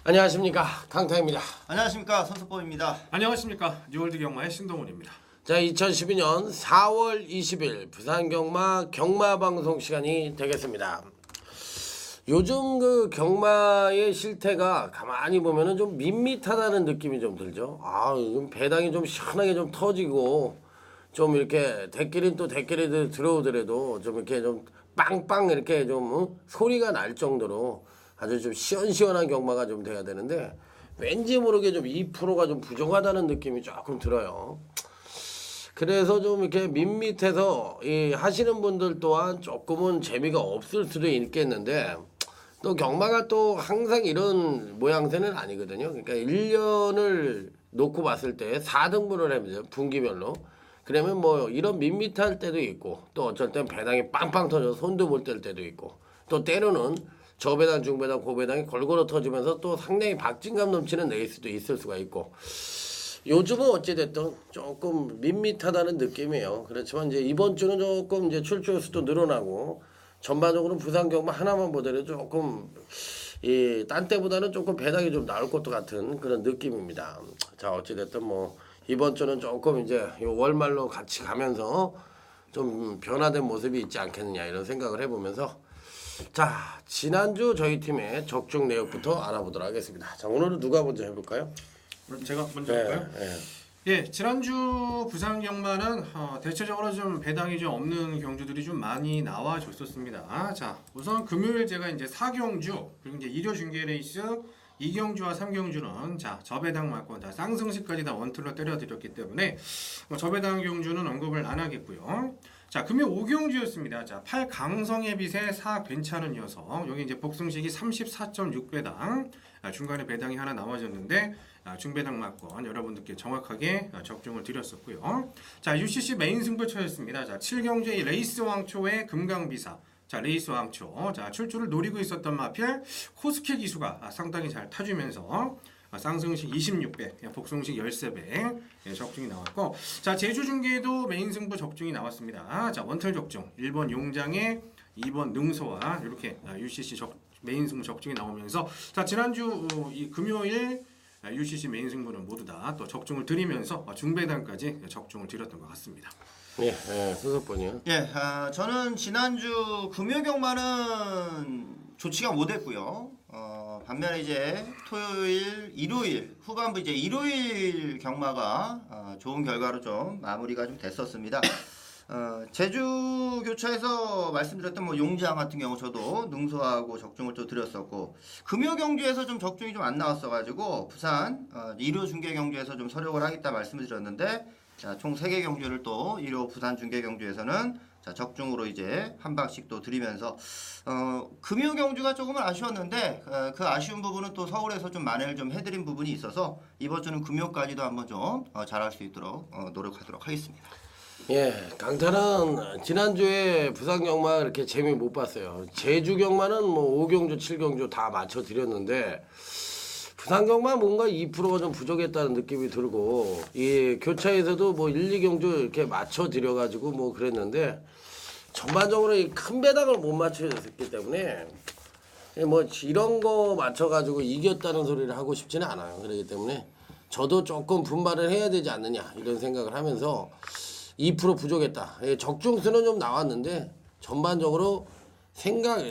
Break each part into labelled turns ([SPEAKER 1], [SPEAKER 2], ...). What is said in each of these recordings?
[SPEAKER 1] 안녕하십니까, 강타입니다.
[SPEAKER 2] 안녕하십니까, 손석범입니다.
[SPEAKER 3] 안녕하십니까, 뉴월드 경마의 신동훈입니다.
[SPEAKER 1] 자, 2012년 4월 20일 부산 경마 방송 시간이 되겠습니다. 요즘 그 경마의 실태가 가만히 보면은 좀 밋밋하다는 느낌이 좀 들죠. 요즘 배당이 좀 시원하게 좀 터지고 좀 이렇게 대끼리 들어오더라도 좀 이렇게 좀 빵빵 이렇게 좀 소리가 날 정도로 아주 좀 시원시원한 경마가 좀 돼야 되는데 왠지 모르게 좀 2%가 좀 부족하다는 느낌이 조금 들어요. 그래서 좀 이렇게 밋밋해서 하시는 분들 또한 조금은 재미가 없을 수도 있겠는데 또 경마가 또 항상 이런 모양새는 아니거든요. 그러니까 1년을 놓고 봤을 때 4등분을 하면서 분기별로 그러면 뭐 이런 밋밋할 때도 있고 또 어쩔 땐 배당이 빵빵 터져 손도 못 댈 때도 있고 또 때로는 저배당, 중배당, 고배당이 골고루 터지면서 또 상당히 박진감 넘치는 레이스도 있을 수가 있고 요즘은 어찌됐든 조금 밋밋하다는 느낌이에요. 그렇지만 이제 이번 주는 조금 이제 출조 수도 늘어나고 전반적으로 부산 경마 하나만 보더라도 조금 딴 때보다는 조금 배당이 좀 나올 것도 같은 그런 느낌입니다. 자, 어찌됐든 뭐 이번 주는 조금 이제 요 월말로 같이 가면서 좀 변화된 모습이 있지 않겠느냐 이런 생각을 해보면서 자, 지난주 저희 팀의 적중 내역부터 알아보도록 하겠습니다. 자, 오늘은 누가 먼저 해볼까요?
[SPEAKER 3] 그럼 제가 먼저 할까요?
[SPEAKER 1] 네.
[SPEAKER 3] 예, 지난주 부산 경마는 대체적으로 좀 배당이 좀 없는 경주들이 좀 많이 나와줬었습니다. 자, 우선 금요일 제가 이제 4경주 그리고 이제 1호 중계 레이스 2경주와 3경주는 자 저배당 맞고 다 쌍승시까지 다 원툴로 때려드렸기 때문에 저배당 경주는 언급을 안 하겠고요. 자, 금요 5경주였습니다. 자, 8강성의 빛에 4 괜찮은 녀석. 여기 이제 복승식이 34.6배당. 중간에 배당이 하나 나와졌는데 중배당 맞건 여러분들께 정확하게 적중을 드렸었고요. 자, UCC 메인 승부처였습니다. 자, 7경주의 레이스 왕초의 금강비사. 자, 레이스 왕초. 자, 출주를 노리고 있었던 마필 코스케 기수가 상당히 잘 타주면서 쌍승식 26배, 복승식 13배 적중이 나왔고, 자, 제주 중계에도 메인 승부 적중이 나왔습니다. 자, 원털 적중 1번 용장에 2번 능소와 이렇게 UCC 메인 승부 적중이 나오면서 자, 지난주 이 금요일 UCC 메인 승부는 모두 다 또 적중을 드리면서 중배당까지 적중을 드렸던 것 같습니다.
[SPEAKER 1] 예, 수석분이요.
[SPEAKER 2] 예, 저는 지난주 금요 경마는 좋지가 못했고요. 반면에 이제 토요일, 일요일 후반부 이제 일요일 경마가 좋은 결과로 좀 마무리가 좀 됐었습니다. 제주 교차에서 말씀드렸던 뭐 용장 같은 경우 저도 능소하고 적중을 또 드렸었고 금요 경주에서 좀 적중이 좀 안 나왔어가지고 부산 1호 중계 경주에서 좀 서력을 하겠다 말씀을 드렸는데 자, 총 3개 경주를 또 1호 부산 중계 경주에서는 자, 적중으로 이제 한 방씩 또 드리면서 금요 경주가 조금은 아쉬웠는데 그 아쉬운 부분은 또 서울에서 좀 만회를 좀 해드린 부분이 있어서 이번 주는 금요까지도 한번 좀 잘할 수 있도록 노력하도록 하겠습니다.
[SPEAKER 1] 예, 강타는 지난주에 부산 경마 이렇게 재미 못 봤어요. 제주 경마는 뭐 5경주, 7경주 다 맞춰 드렸는데 부산 경마 뭔가 2%가 좀 부족했다는 느낌이 들고 이 교차에서도 뭐 1, 2경주 이렇게 맞춰 드려 가지고 뭐 그랬는데 전반적으로 이 큰 배당을 못 맞춰줬기 때문에 뭐 이런 거 맞춰 가지고 이겼다는 소리를 하고 싶지는 않아요. 그렇기 때문에 저도 조금 분발을 해야 되지 않느냐 이런 생각을 하면서 2% 부족했다. 적중수는 좀 나왔는데 전반적으로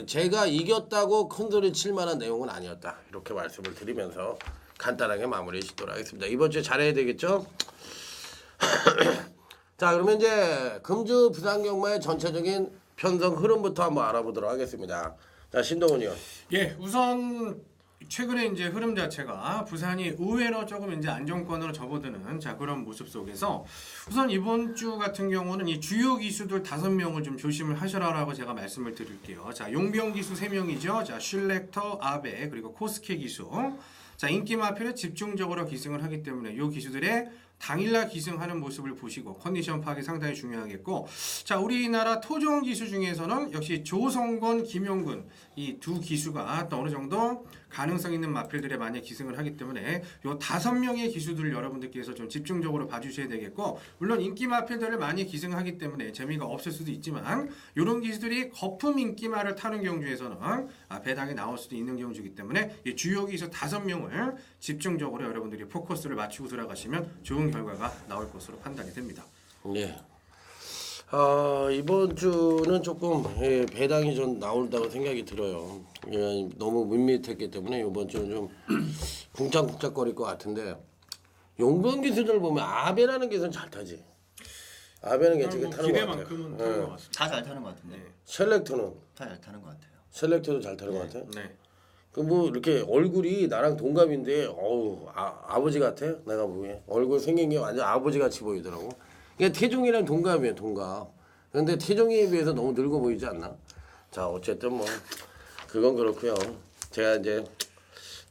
[SPEAKER 1] 제가 이겼다고 큰 소리 칠 만한 내용은 아니었다. 이렇게 말씀을 드리면서 간단하게 마무리 짓도록 하겠습니다. 이번 주에 잘해야 되겠죠? 자, 그러면 이제 금주 부산 경마의 전체적인 편성 흐름부터 한번 알아보도록 하겠습니다. 자, 신동훈이요.
[SPEAKER 3] 예, 우선 최근에 이제 흐름 자체가 부산이 의외로 조금 이제 안정권으로 접어드는 자 그런 모습 속에서 우선 이번 주 같은 경우는 이 주요 기수들 5명을 좀 조심을 하셔라라고 제가 말씀을 드릴게요. 자, 용병 기수 3명이죠. 자, 슐렉터, 아베 그리고 코스케 기수. 자, 인기 마필에 집중적으로 기승을 하기 때문에 이 기수들의 당일날 기승하는 모습을 보시고 컨디션 파악이 상당히 중요하겠고, 자 우리나라 토종 기수 중에서는 역시 조성건, 김용근 이 두 기수가 또 어느 정도 가능성 있는 마필들에 많이 기승을 하기 때문에 요 5명의 기수들을 여러분들께서 좀 집중적으로 봐주셔야 되겠고, 물론 인기 마필들을 많이 기승하기 때문에 재미가 없을 수도 있지만 이런 기수들이 거품 인기말을 타는 경주에서는 배당이 나올 수도 있는 경주이기 때문에 이 주요 기수 5명을 집중적으로 여러분들이 포커스를 맞추고 들어가시면 좋은 결과가 나올 것으로 판단이 됩니다.
[SPEAKER 1] 예. 이번 주는 조금 배당이 좀 나온다고 생각이 들어요. 너무 밋밋했기 때문에 이번 주는 좀 쿵짝쿵짝거릴 것 같은데, 용병 기수들 보면 아베라는 기수는 잘 타지. 아베는 괜찮게 타는 것 같아요.
[SPEAKER 3] 기대만큼은 타는 것 같습니다.
[SPEAKER 2] 다 잘 타는 것 같은데.
[SPEAKER 1] 셀렉터는
[SPEAKER 2] 다 잘 타는 것 같아요.
[SPEAKER 1] 셀렉터도 잘 타는 것 같아요.
[SPEAKER 3] 네.
[SPEAKER 1] 그 뭐 이렇게 얼굴이 나랑 동갑인데 어우 아버지 같아. 내가 보기에 얼굴 생긴 게 완전 아버지 같이 보이더라고. 그러니까 태종이랑 동갑이에요, 동갑. 근데 태종이에 비해서 너무 늙어 보이지 않나? 자, 어쨌든 뭐 그건 그렇고요. 제가 이제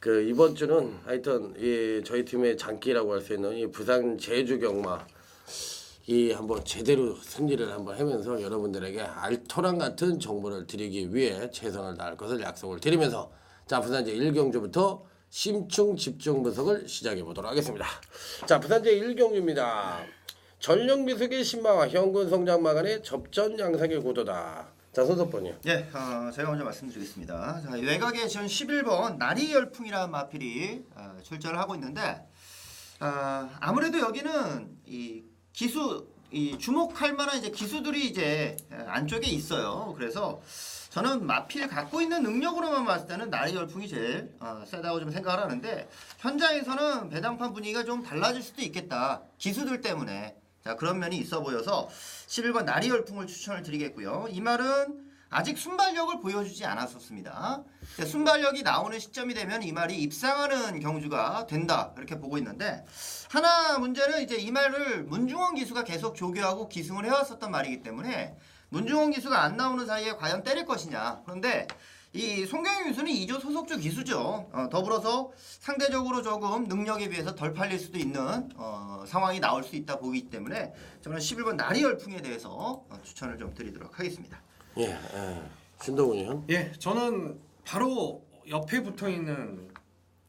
[SPEAKER 1] 그 이번 주는 하여튼 이 저희 팀의 장기라고 할 수 있는 이 부산 제주 경마 이 한번 제대로 승리를 한번 하면서 여러분들에게 알토란 같은 정보를 드리기 위해 최선을 다할 것을 약속을 드리면서, 자 부산제 1경주부터 심층 집중 분석을 시작해 보도록 하겠습니다. 자 부산제 1경주입니다. 전력 미숙의 신마와 현군 성장마 간의 접전 양상의 구도다. 자 손석번이요.
[SPEAKER 2] 예, 제가 먼저 말씀드리겠습니다. 자, 외곽에 지금 11번 나리 열풍이라는 마필이 출전을 하고 있는데, 아무래도 여기는 이 기수, 이 주목할 만한 이제 기수들이 이제 안쪽에 있어요. 그래서 저는 마필 갖고 있는 능력으로만 봤을 때는 나리 열풍이 제일 세다고 좀 생각을 하는데, 현장에서는 배당판 분위기가 좀 달라질 수도 있겠다. 기수들 때문에. 자, 그런 면이 있어 보여서 11번 나리 열풍을 추천을 드리겠고요. 이 말은 아직 순발력을 보여주지 않았었습니다. 순발력이 나오는 시점이 되면 이 말이 입상하는 경주가 된다, 이렇게 보고 있는데, 하나 문제는 이제 이 말을 문중원 기수가 계속 조교하고 기승을 해왔었단 말이기 때문에 문중원 기수가 안 나오는 사이에 과연 때릴 것이냐. 그런데 이 송경영 기수는 2조 소속주 기수죠. 더불어서 상대적으로 조금 능력에 비해서 덜 팔릴 수도 있는 상황이 나올 수 있다 보기 때문에 저는 11번 나리 열풍에 대해서 추천을 좀 드리도록 하겠습니다.
[SPEAKER 1] 예, 신동훈이요.
[SPEAKER 3] 예, 저는 바로 옆에 붙어 있는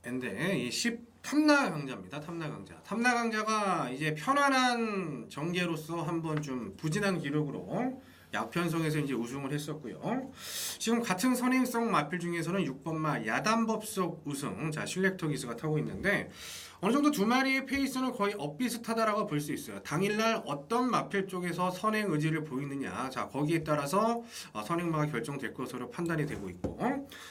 [SPEAKER 3] 앤데 이 10 탐나 강자입니다. 탐나 강자. 탐나 강자가 이제 편안한 정계로서 한번 좀 부진한 기록으로 약편성에서 이제 우승을 했었고요. 지금 같은 선행성 마필 중에서는 6번마 야단법석 우승, 자 실렉터 기수가 타고 있는데, 어느 정도 두 마리의 페이스는 거의 엇비슷하다라고 볼 수 있어요. 당일날 어떤 마필 쪽에서 선행 의지를 보이느냐, 자 거기에 따라서 선행마가 결정될 것으로 판단이 되고 있고,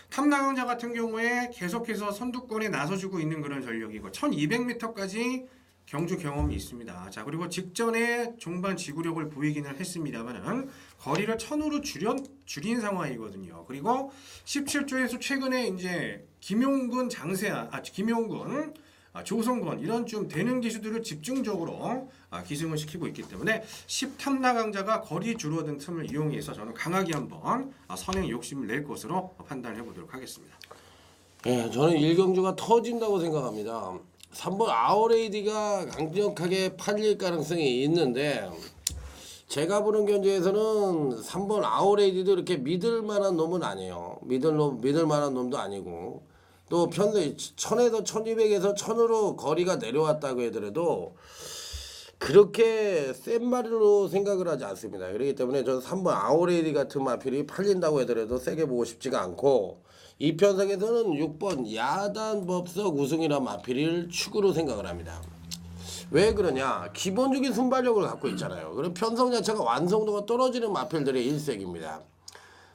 [SPEAKER 3] 탐나강자 같은 경우에 계속해서 선두권에 나서주고 있는 그런 전력이고 1200m까지 경주 경험이 있습니다. 자 그리고 직전에 종반 지구력을 보이기는 했습니다만은 거리를 1000으로 줄인 상황이거든요. 그리고 17조에서 최근에 이제 김용근, 김용근, 조성건 이런 좀 되는 기수들을 집중적으로 기승을 시키고 있기 때문에 10탐나 강자가 거리 줄어든 틈을 이용해서 저는 강하게 한번 선행 욕심을 낼 것으로 판단해 보도록 하겠습니다.
[SPEAKER 1] 예, 저는 1경주가 터진다고 생각합니다. 3번 아우레이디가 강력하게 팔릴 가능성이 있는데, 제가 보는 견주에서는 3번 아우레이디도 이렇게 믿을 만한 놈은 아니에요. 믿을 만한 놈도 아니고, 또 편도 1000에서 1200에서 1000으로 거리가 내려왔다고 하더라도 그렇게 센 말로 생각을 하지 않습니다. 그렇기 때문에 저는 3번 아우레이디 같은 마필이 팔린다고 하더라도 세게 보고 싶지가 않고, 이 편성에서는 6번 야단법석 우승이라는 마필을 축으로 생각을 합니다. 왜 그러냐? 기본적인 순발력을 갖고 있잖아요. 그럼 편성 자체가 완성도가 떨어지는 마필들의 일색입니다.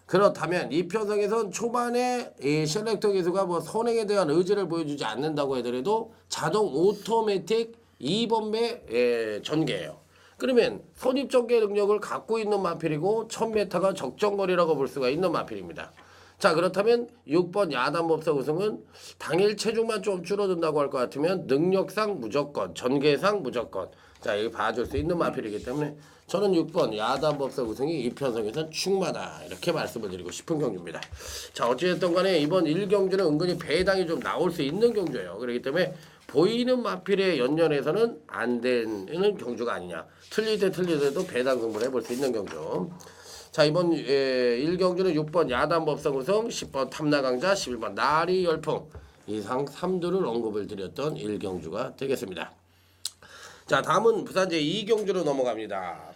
[SPEAKER 1] 그렇다면 이 편성에선 초반에 이 셀렉터 기수가 뭐 선행에 대한 의지를 보여주지 않는다고 하더라도 자동 오토매틱 2번매 전개예요. 그러면 선입 전개 능력을 갖고 있는 마필이고 1000m가 적정거리라고 볼 수가 있는 마필입니다. 자 그렇다면 6번 야단법석 우승은 당일 체중만 좀 줄어든다고 할 것 같으면 능력상 무조건, 전개상 무조건, 자 이거 봐줄 수 있는 마필이기 때문에 저는 6번 야단법석 우승이 이 편성에선 충마다, 이렇게 말씀을 드리고 싶은 경주입니다. 자 어찌됐든 간에 이번 1경주는 은근히 배당이 좀 나올 수 있는 경주예요. 그렇기 때문에 보이는 마필에 연연해서는 안 되는 경주가 아니냐. 틀릴 때 틀리더라도 배당 승부를 해볼 수 있는 경주. 자, 이번 1경주는 6번 야단법상 우승, 10번 탐나강자, 11번 나리 열풍 이상 3두를 언급을 드렸던 1경주가 되겠습니다. 자, 다음은 부산제 2경주로 넘어갑니다.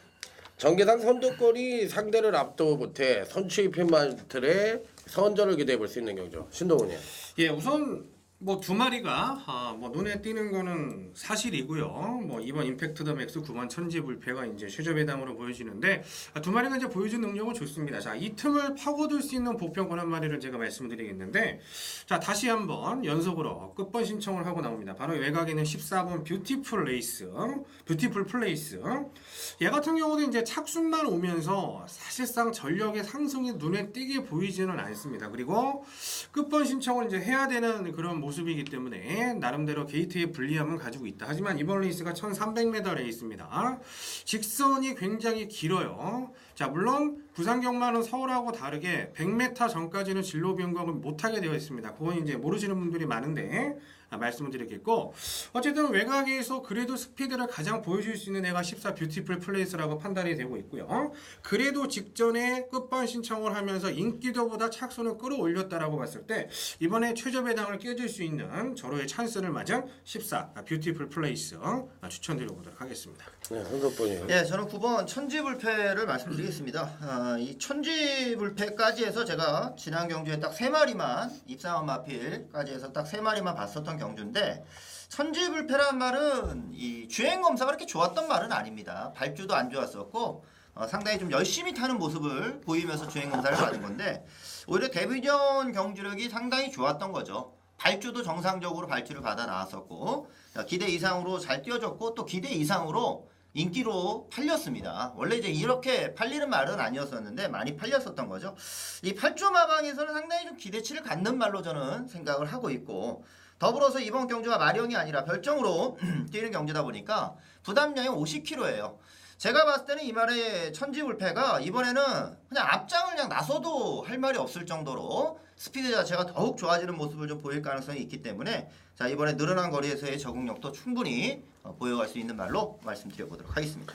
[SPEAKER 1] 전개상 선두권이 상대를 압도 못해 선취입힌 마틀에 선전을 기대해 볼 수 있는 경주. 신동훈이.
[SPEAKER 3] 예, 우선 뭐 두 마리가 뭐 눈에 띄는 거는 사실이고요. 뭐 이번 임팩트 더 맥스 9번 천지불패가 이제 최저 배당으로 보여지는데 두 마리가 이제 보여준 능력은 좋습니다. 자, 이 틈을 파고들 수 있는 보평권 한 마리를 제가 말씀드리겠는데, 자 다시 한번 연속으로 끝번 신청을 하고 나옵니다. 바로 외곽에는 14번 뷰티풀 플레이스. 얘 같은 경우는 이제 착순만 오면서 사실상 전력의 상승이 눈에 띄게 보이지는 않습니다. 그리고 끝번 신청을 이제 해야 되는 그런 모습이기 때문에 나름대로 게이트의 불리함은 가지고 있다. 하지만 이번 레이스가 1300m 레이스입니다. 직선이 굉장히 길어요. 자, 물론 부산 경마는 서울하고 다르게 100m 전까지는 진로 변경을 못하게 되어 있습니다. 그건 이제 모르시는 분들이 많은데 말씀을 드리겠고, 어쨌든 외곽에서 그래도 스피드를 가장 보여줄 수 있는 애가 14 뷰티풀 플레이스라고 판단이 되고 있고요. 그래도 직전에 끝번 신청을 하면서 인기도보다 착순을 끌어올렸다라고 봤을 때 이번에 최저 배당을 깨질 수 있는 절호의 찬스를 맞은 14 뷰티풀 플레이스 추천드려보도록 하겠습니다.
[SPEAKER 1] 네, 한석번이요.
[SPEAKER 2] 예, 저는 9번 천지불패를 말씀드리겠습니다. 이 천지불패까지 해서 제가 지난 경주에 딱 3마리만 입상한 마필까지 해서 딱 3마리만 봤었던 경주인데, 천지불패란 말은 이 주행 검사가 그렇게 좋았던 말은 아닙니다. 발주도 안 좋았었고 상당히 좀 열심히 타는 모습을 보이면서 주행 검사를 받은 건데, 오히려 데뷔전 경주력이 상당히 좋았던 거죠. 발주도 정상적으로 발주를 받아 나왔었고, 기대 이상으로 잘 뛰어줬고, 또 기대 이상으로 인기로 팔렸습니다. 원래 이제 이렇게 팔리는 말은 아니었었는데 많이 팔렸었던 거죠. 이 8조 마방에서는 상당히 좀 기대치를 갖는 말로 저는 생각을 하고 있고, 더불어서 이번 경주가 마령이 아니라 별정으로 뛰는 경주다 보니까 부담량이 50kg예요. 제가 봤을 때는 이 말의 천지불패가 이번에는 그냥 앞장을 그냥 나서도 할 말이 없을 정도로 스피드 자체가 더욱 좋아지는 모습을 좀 보일 가능성이 있기 때문에, 자, 이번에 늘어난 거리에서의 적응력도 충분히 보여갈 수 있는 말로 말씀드려보도록 하겠습니다.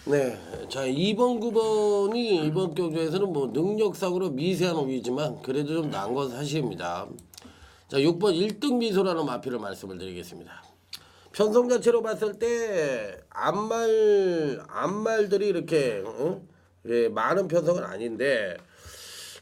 [SPEAKER 1] 네, 자 2번 9번이 이번 경주에서는 뭐 능력상으로 미세한 우위지만 그래도 좀 나은 건 사실입니다. 자 6번 1등 미소라는 마필을 말씀을 드리겠습니다. 편성 자체로 봤을 때 앞말들이 이렇게 많은 편성은 아닌데,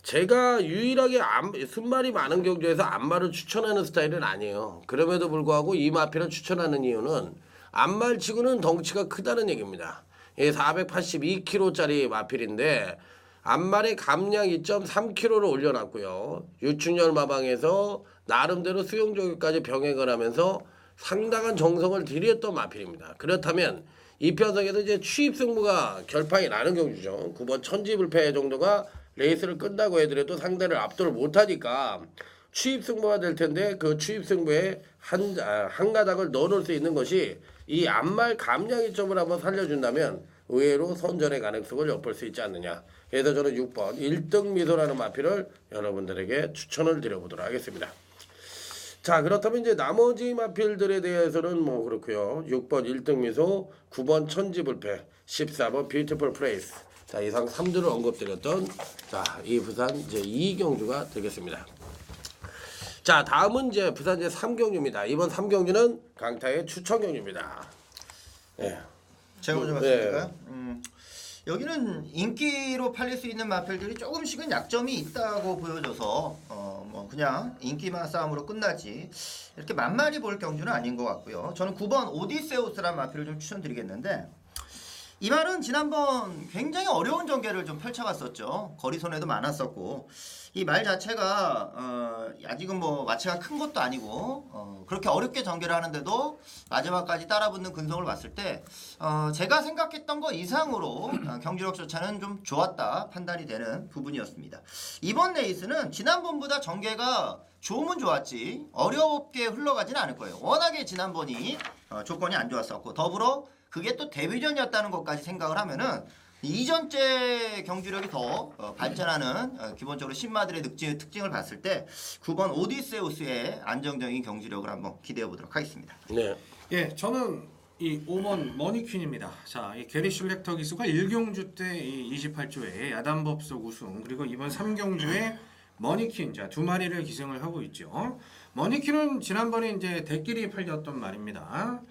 [SPEAKER 1] 제가 유일하게 순말이 많은 경주에서 앞말을 추천하는 스타일은 아니에요. 그럼에도 불구하고 이 마필을 추천하는 이유는 앞말치고는 덩치가 크다는 얘기입니다. 482kg짜리 마필인데 앞말의 감량 2.3kg를 올려놨고요. 유충열 마방에서 나름대로 수용조교까지 병행을 하면서 상당한 정성을 들였던 마필입니다. 그렇다면 이 편성에서 이제 취입 승부가 결판이 나는 경주죠. 9번 천지불패 정도가 레이스를 끝나고 해더라도 상대를 압도를 못하니까 취입 승부가 될 텐데, 그 취입 승부에 한 가닥을 넣어놓을 수 있는 것이 이 앞말 감량이 점을 한번 살려준다면 의외로 선전의 가능성을 엿볼 수 있지 않느냐. 그래서 저는 6번 1등 미소라는 마필을 여러분들에게 추천을 드려보도록 하겠습니다. 자, 그렇다면 이제 나머지 마필들에 대해서는 뭐 그렇고요. 6번 1등 미소, 9번 천지불패, 14번 뷰티풀 플레이스. 자, 이상 3주를 언급드렸던 이 부산 이제 2경주가 되겠습니다. 자, 다음은 이제 부산 이제 3경주입니다. 이번 3경주는 강타의 추천 경주입니다. 예.
[SPEAKER 2] 제가 먼저 말씀드릴까요? 여기는 인기로 팔릴 수 있는 마필들이 조금씩은 약점이 있다고 보여져서 뭐 그냥 인기만 싸움으로 끝나지 이렇게 만만히 볼 경주는 아닌 것 같고요. 저는 9번 오디세우스라는 마필을 좀 추천드리겠는데, 이 말은 지난번 굉장히 어려운 전개를 좀 펼쳐갔었죠. 거리손해도 많았었고, 이 말 자체가 아직은 뭐 마체가 큰 것도 아니고 그렇게 어렵게 전개를 하는데도 마지막까지 따라붙는 근성을 봤을 때 제가 생각했던 거 이상으로 경주력 조차는 좀 좋았다 판단이 되는 부분이었습니다. 이번 레이스는 지난번보다 전개가 좋으면 좋았지 어렵게 흘러가지는 않을 거예요. 워낙에 지난번이 조건이 안 좋았었고, 더불어 그게 또 데뷔전이었다는 것까지 생각을 하면은 이전째 경주력이 더 발전하는 기본적으로 신마들의 특징을 봤을 때 9번 오디세우스의 안정적인 경주력을 한번 기대해 보도록 하겠습니다.
[SPEAKER 1] 네.
[SPEAKER 3] 예, 저는 이 5번 머니퀸입니다. 자, 이 게리 슐렉터 기수가 1경주 때 이 28조에 야단법석 우승, 그리고 이번 3경주에 머니퀸, 자, 2마리를 기승을 하고 있죠. 머니퀸은 지난번에 이제 대끼리 팔렸던 말입니다.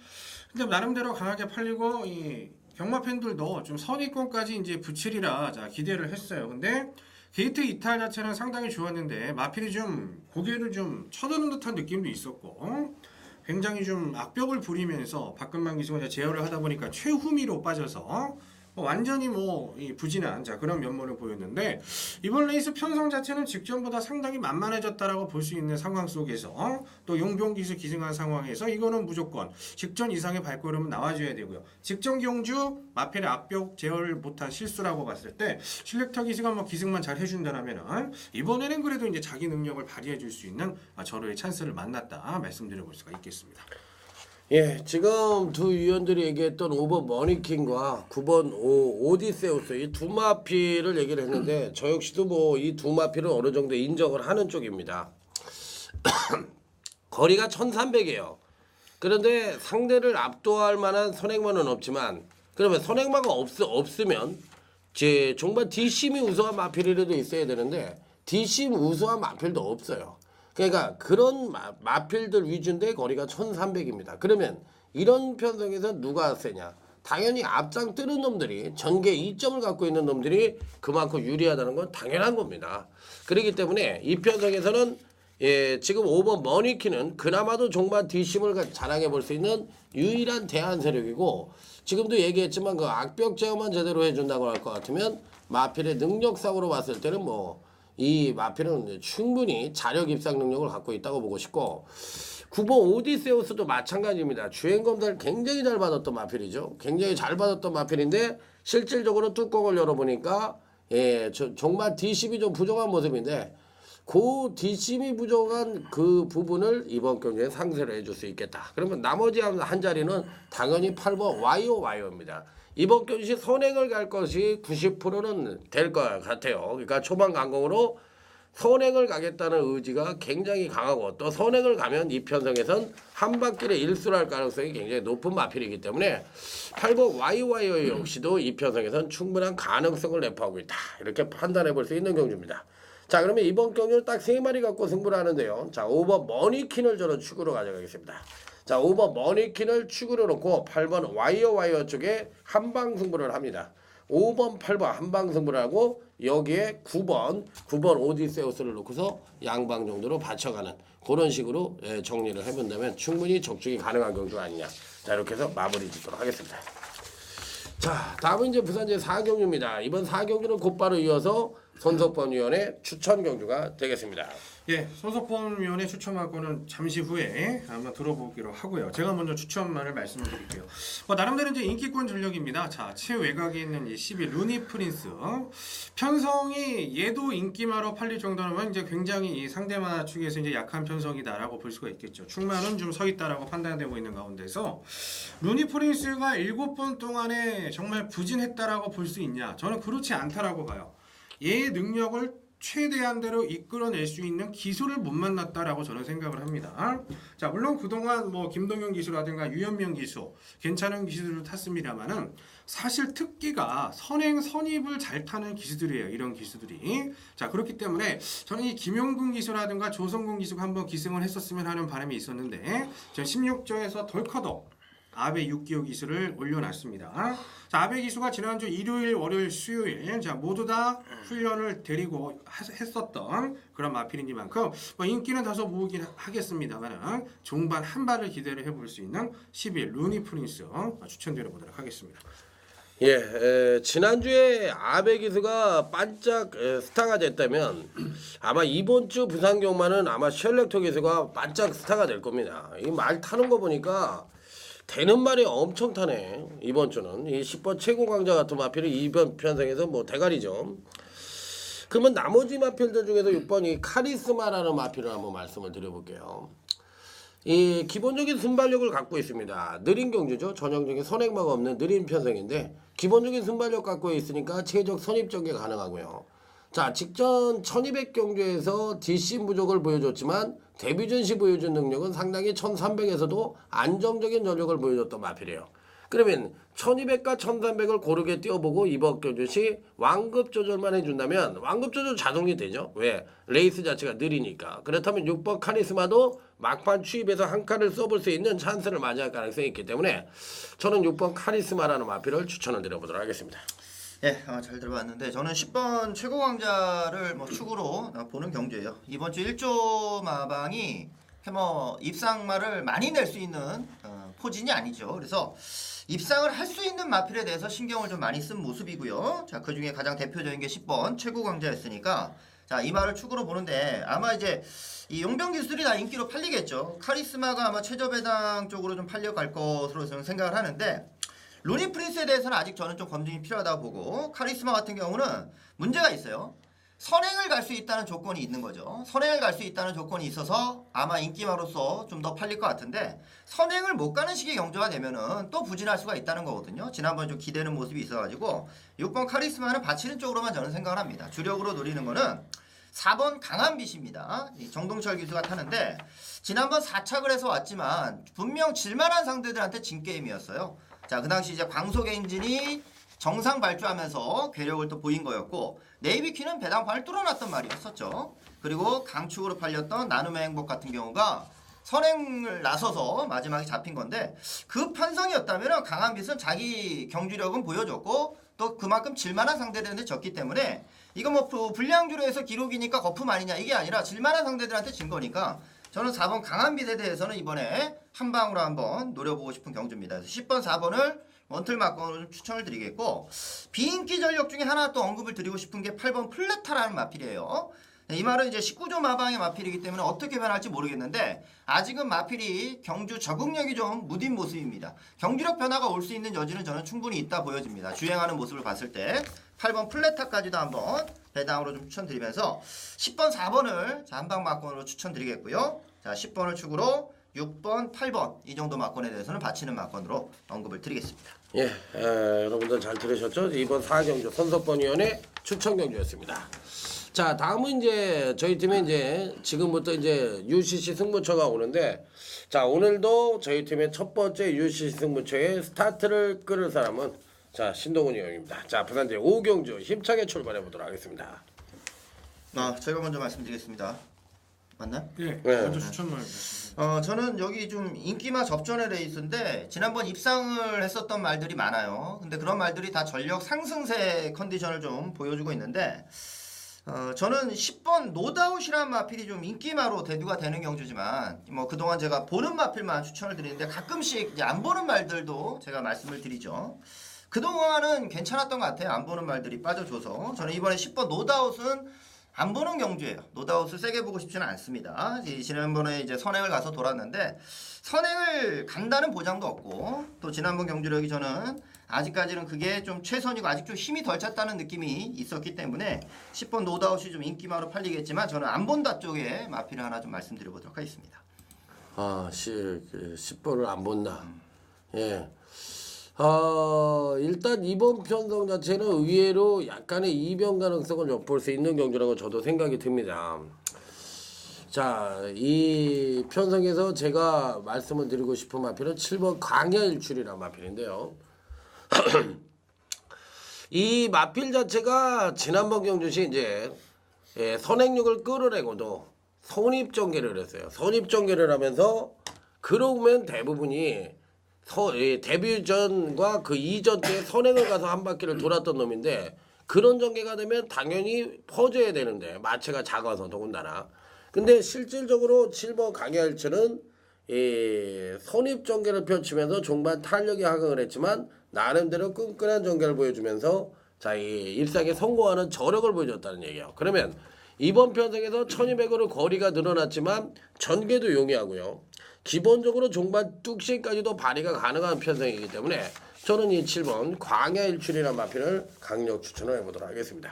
[SPEAKER 3] 근데 나름대로 강하게 팔리고 이 경마 팬들도 좀 선입권까지 이제 붙이리라 자 기대를 했어요. 근데 게이트 이탈 자체는 상당히 좋았는데 마필이 좀 고개를 좀 쳐드는 듯한 느낌도 있었고 굉장히 좀 악벽을 부리면서 박근만 기수가 제어를 하다 보니까 최후미로 빠져서 완전히 이 부진한 자 그런 면모를 보였는데 이번 레이스 편성 자체는 직전보다 상당히 만만해졌다라고 볼 수 있는 상황 속에서 또 용병 기수 기승한 상황에서 이거는 무조건 직전 이상의 발걸음은 나와줘야 되고요. 직전 경주 마필의 악벽 제어를 못한 실수라고 봤을 때 실렉터 기수가 기승만 잘 해준다라면은 이번에는 그래도 이제 자기 능력을 발휘해줄 수 있는 절호의 찬스를 만났다 말씀드려볼 수가 있겠습니다.
[SPEAKER 1] 예, 지금 두 위원들이 얘기했던 5번 머니킹과 9번 오디세우스 이 두 마피를 얘기를 했는데 저 역시도 이 두 마피를 어느 정도 인정을 하는 쪽입니다. 거리가 1300이에요. 그런데 상대를 압도할 만한 선행마는 없지만 그러면 선행마가 없으면 제 종반 뒷심이 우수한 마필이라도 있어야 되는데 뒷심 우수한 마필도 없어요. 그러니까 그런 마필들 위주인데 거리가 1300입니다. 그러면 이런 편성에서 누가 세냐? 당연히 앞장 뜨는 놈들이 전개 2점을 갖고 있는 놈들이 그만큼 유리하다는 건 당연한 겁니다. 그렇기 때문에 이 편성에서는 지금 5번 머니키는 그나마도 종반 뒷심을 자랑해 볼 수 있는 유일한 대안 세력이고 지금도 얘기했지만 그 악벽 제어만 제대로 해준다고 할 것 같으면 마필의 능력상으로 봤을 때는 이 마필은 충분히 자력 입상 능력을 갖고 있다고 보고 싶고 9번 오디세우스도 마찬가지입니다. 주행 검사를 굉장히 잘 받았던 마필이죠. 굉장히 잘 받았던 마필인데 실질적으로 뚜껑을 열어보니까 정말 뒷심이 좀 부족한 모습인데 그 뒷심이 부족한 그 부분을 이번 경기에 상쇄를 해줄 수 있겠다. 그러면 나머지 한 자리는 당연히 8번 와이오입니다. 이번 경기 선행을 갈 것이 90%는 될 것 같아요. 그러니까 초반 강공으로 선행을 가겠다는 의지가 굉장히 강하고 또 선행을 가면 이 편성에선 한 바퀴를 일수를 할 가능성이 굉장히 높은 마필이기 때문에 8번 와이오 역시도 이 편성에선 충분한 가능성을 내포하고 있다. 이렇게 판단해 볼 수 있는 경주입니다. 자, 그러면 이번 경기를 딱 3마리 갖고 승부를 하는데요. 자, 5번 머니킨을 저는 축으로 가져가겠습니다. 자, 5번 머니킨을 축으로 놓고 8번 와이어 쪽에 한방 승부를 합니다. 5번, 8번 한방 승부를 하고 여기에 9번 오디세우스를 놓고서 양방 정도로 받쳐가는 그런 식으로 정리를 해본다면 충분히 적중이 가능한 경주가 아니냐. 자, 이렇게 해서 마무리 짓도록 하겠습니다. 자, 다음은 이제 부산 제4경주입니다. 이번 4경주는 곧바로 이어서 손석범 위원의 추천 경주가 되겠습니다.
[SPEAKER 3] 예, 손석범 위원의 추천할 거는 잠시 후에 한번 들어보기로 하고요. 제가 먼저 추천만을 말씀드릴게요. 나름대로 이제 인기권 전력입니다. 자, 최외곽에 있는 이 12 루니 프린스 편성이 얘도 인기마로 팔릴 정도면 이제 굉장히 이 상대마 측에서 이제 약한 편성이다라고 볼 수가 있겠죠. 충만은 좀 서 있다라고 판단되고 있는 가운데서 루니 프린스가 7번 동안에 정말 부진했다라고 볼 수 있냐? 저는 그렇지 않다라고 봐요. 얘의 능력을 최대한대로 이끌어낼 수 있는 기술을 못 만났다라고 저는 생각을 합니다. 자, 물론 그동안 김동현 기수라든가 유현명 기수 괜찮은 기수들을 탔습니다만은 사실 특기가 선입을 잘 타는 기수들이에요. 이런 기수들이. 자, 그렇기 때문에 저는 이 김용근 기수라든가 조성근 기수가 한번 기승을 했었으면 하는 바람이 있었는데 전 16조에서 덜커덕 아베 6기호 기수를 올려놨습니다. 자, 아베 기수가 지난주 일요일, 월요일, 수요일 자 모두 다 훈련을 데리고 했었던 그런 마필이니만큼 인기는 다소 모으긴 하겠습니다만 종반 한 발을 기대를 해볼 수 있는 11 루니 프린스 추천드려 보도록 하겠습니다.
[SPEAKER 1] 예, 지난주에 아베 기수가 반짝 스타가 됐다면 아마 이번 주 부산 경마는 아마 셜렉터 기수가 반짝 스타가 될 겁니다. 이 말 타는 거 보니까 되는 말이 엄청 타네. 이번 주는 이 10번 최고 강자 같은 마필은 이번 편성에서 대가리죠. 그러면 나머지 마필들 중에서 6번 이 카리스마라는 마필을 한번 말씀을 드려볼게요. 이 기본적인 순발력을 갖고 있습니다. 느린 경주죠. 전형적인 선행마가 없는 느린 편성인데 기본적인 순발력 갖고 있으니까 최적 선입전개 가능하고요. 자, 직전 1200 경주에서 뒷심 부족을 보여줬지만 데뷔전 시 보여준 능력은 상당히 1300에서도 안정적인 전력을 보여줬던 마필이에요. 그러면 1200과 1300을 고르게 띄워보고 이번 경주 시 완급 조절만 해준다면 완급 조절 자동이 되죠. 왜? 레이스 자체가 느리니까. 그렇다면 6번 카리스마도 막판 추입해서 한 칸을 써볼 수 있는 찬스를 맞이할 가능성이 있기 때문에 저는 6번 카리스마라는 마필을 추천을 드려보도록 하겠습니다.
[SPEAKER 2] 예, 잘 들어봤는데 저는 10번 최고 강자를 뭐 축으로 보는 경주예요. 이번 주 1조 마방이 뭐 입상마를 많이 낼 수 있는 포진이 아니죠. 그래서 입상을 할 수 있는 마필에 대해서 신경을 좀 많이 쓴 모습이고요. 자, 그 중에 가장 대표적인 게 10번 최고 강자였으니까 자, 이 말을 축으로 보는데 아마 이제 이 용병 기술이 다 인기로 팔리겠죠. 카리스마가 아마 최저배당 쪽으로 좀 팔려갈 것으로 저는 생각을 하는데 루니 프린스에 대해서는 아직 저는 좀 검증이 필요하다고 보고 카리스마 같은 경우는 문제가 있어요. 선행을 갈 수 있다는 조건이 있는 거죠. 선행을 갈 수 있다는 조건이 있어서 아마 인기마로서 좀 더 팔릴 것 같은데 선행을 못 가는 식의 경주가 되면은 또 부진할 수가 있다는 거거든요. 지난번에 좀 기대는 모습이 있어가지고 6번 카리스마는 받치는 쪽으로만 저는 생각을 합니다. 주력으로 노리는 거는 4번 강한빛입니다. 정동철 기수가 타는데 지난번 4착을 해서 왔지만 분명 질만한 상대들한테 진 게임이었어요. 자, 그 당시 이제 광속 엔진이 정상 발주하면서 괴력을 또 보인 거였고 네이비키는 배당판을 뚫어놨던 말이었었죠. 그리고 강축으로 팔렸던 나눔의 행복 같은 경우가 선행을 나서서 마지막에 잡힌 건데 그 편성이었다면 강한빛은 자기 경주력은 보여줬고 또 그만큼 질만한 상대들한테 졌기 때문에 이거 뭐 불량주로 해서 기록이니까 거품 아니냐 이게 아니라 질만한 상대들한테 진 거니까 저는 4번 강한빛에 대해서는 이번에 한 방으로 한번 노려보고 싶은 경주입니다. 그래서 10번 4번을 원틀 막건으로 좀 추천을 드리겠고 비인기 전력 중에 하나 또 언급을 드리고 싶은 게 8번 플레타라는 마필이에요. 이 말은 이제 19조 마방의 마필이기 때문에 어떻게 변할지 모르겠는데 아직은 마필이 경주 적응력이 좀 무딘 모습입니다. 경주력 변화가 올 수 있는 여지는 저는 충분히 있다 보여집니다. 주행하는 모습을 봤을 때 8번 플레타까지도 한번 배당으로 좀 추천드리면서 10번 4번을 한방 막건으로 추천드리겠고요. 자, 10번을 축으로 6번 8번 이 정도 막건에 대해서는 받치는 막건으로 언급을 드리겠습니다.
[SPEAKER 1] 예, 여러분들 잘 들으셨죠? 이번 4경주 선석번위원회 추천 경주였습니다. 자, 다음은 이제 저희 팀에 이제 지금부터 이제 UCC 승부처가 오는데 자, 오늘도 저희 팀의 첫 번째 UCC 승부처의 스타트를 끌을 사람은 자, 신동훈이 형입니다. 자, 부산대 5경주 힘차게 출발해 보도록 하겠습니다.
[SPEAKER 2] 제가 먼저 말씀드리겠습니다. 맞나요?
[SPEAKER 3] 예,
[SPEAKER 1] 네.
[SPEAKER 3] 먼저 추천만 해주세요.
[SPEAKER 2] 저는 여기 좀 인기마 접전의 레이스인데 지난번 입상을 했었던 말들이 많아요. 근데 그런 말들이 다 전력 상승세 컨디션을 좀 보여주고 있는데 저는 10번 노다웃이라는 마필이 좀 인기마로 대두가 되는 경주지만 뭐 그동안 제가 보는 마필만 추천을 드리는데 가끔씩 이제 안 보는 말들도 제가 말씀을 드리죠. 그동안은 괜찮았던 것 같아요. 안 보는 말들이 빠져줘서 저는 이번에 10번 노다웃은 안 보는 경주예요. 노다웃을 세게 보고 싶지는 않습니다. 지난번에 이제 선행을 가서 돌았는데 선행을 간다는 보장도 없고 또 지난번 경주력이 저는 아직까지는 그게 좀 최선이고 아직 좀 힘이 덜 찼다는 느낌이 있었기 때문에 10번 노다웃이 좀 인기마로 팔리겠지만 저는 안 본다 쪽에 마필을 하나 좀 말씀드려보도록 하겠습니다.
[SPEAKER 1] 10번을 안 본다. 예. 일단 이번 편성 자체는 의외로 약간의 이변 가능성을 엿볼 수 있는 경주라고 저도 생각이 듭니다. 자, 이 편성에서 제가 말씀을 드리고 싶은 마필은 7번 강야일출이라는 마필인데요. 이 마필 자체가 지난번 경주시 이제 선행력을 끌어내고도 선입전개를 했어요. 선입전개를 하면서 그러면 대부분이 데뷔전과 그 이전 때 선행을 가서 한 바퀴를 돌았던 놈인데 그런 전개가 되면 당연히 퍼져야 되는데 마체가 작아서 더군다나 근데 실질적으로 7번 강야일체는 선입 전개를 펼치면서 종반 탄력이 하강을 했지만 나름대로 끈끈한 전개를 보여주면서 자, 이 입상에 성공하는 저력을 보여줬다는 얘기예요. 그러면 이번 편성에서 1200으로 거리가 늘어났지만 전개도 용이하고요. 기본적으로 종반 뚝심까지도 발휘가 가능한 편성이기 때문에 저는 이 7번 광야일출이라는 마필을 강력 추천을 해보도록 하겠습니다.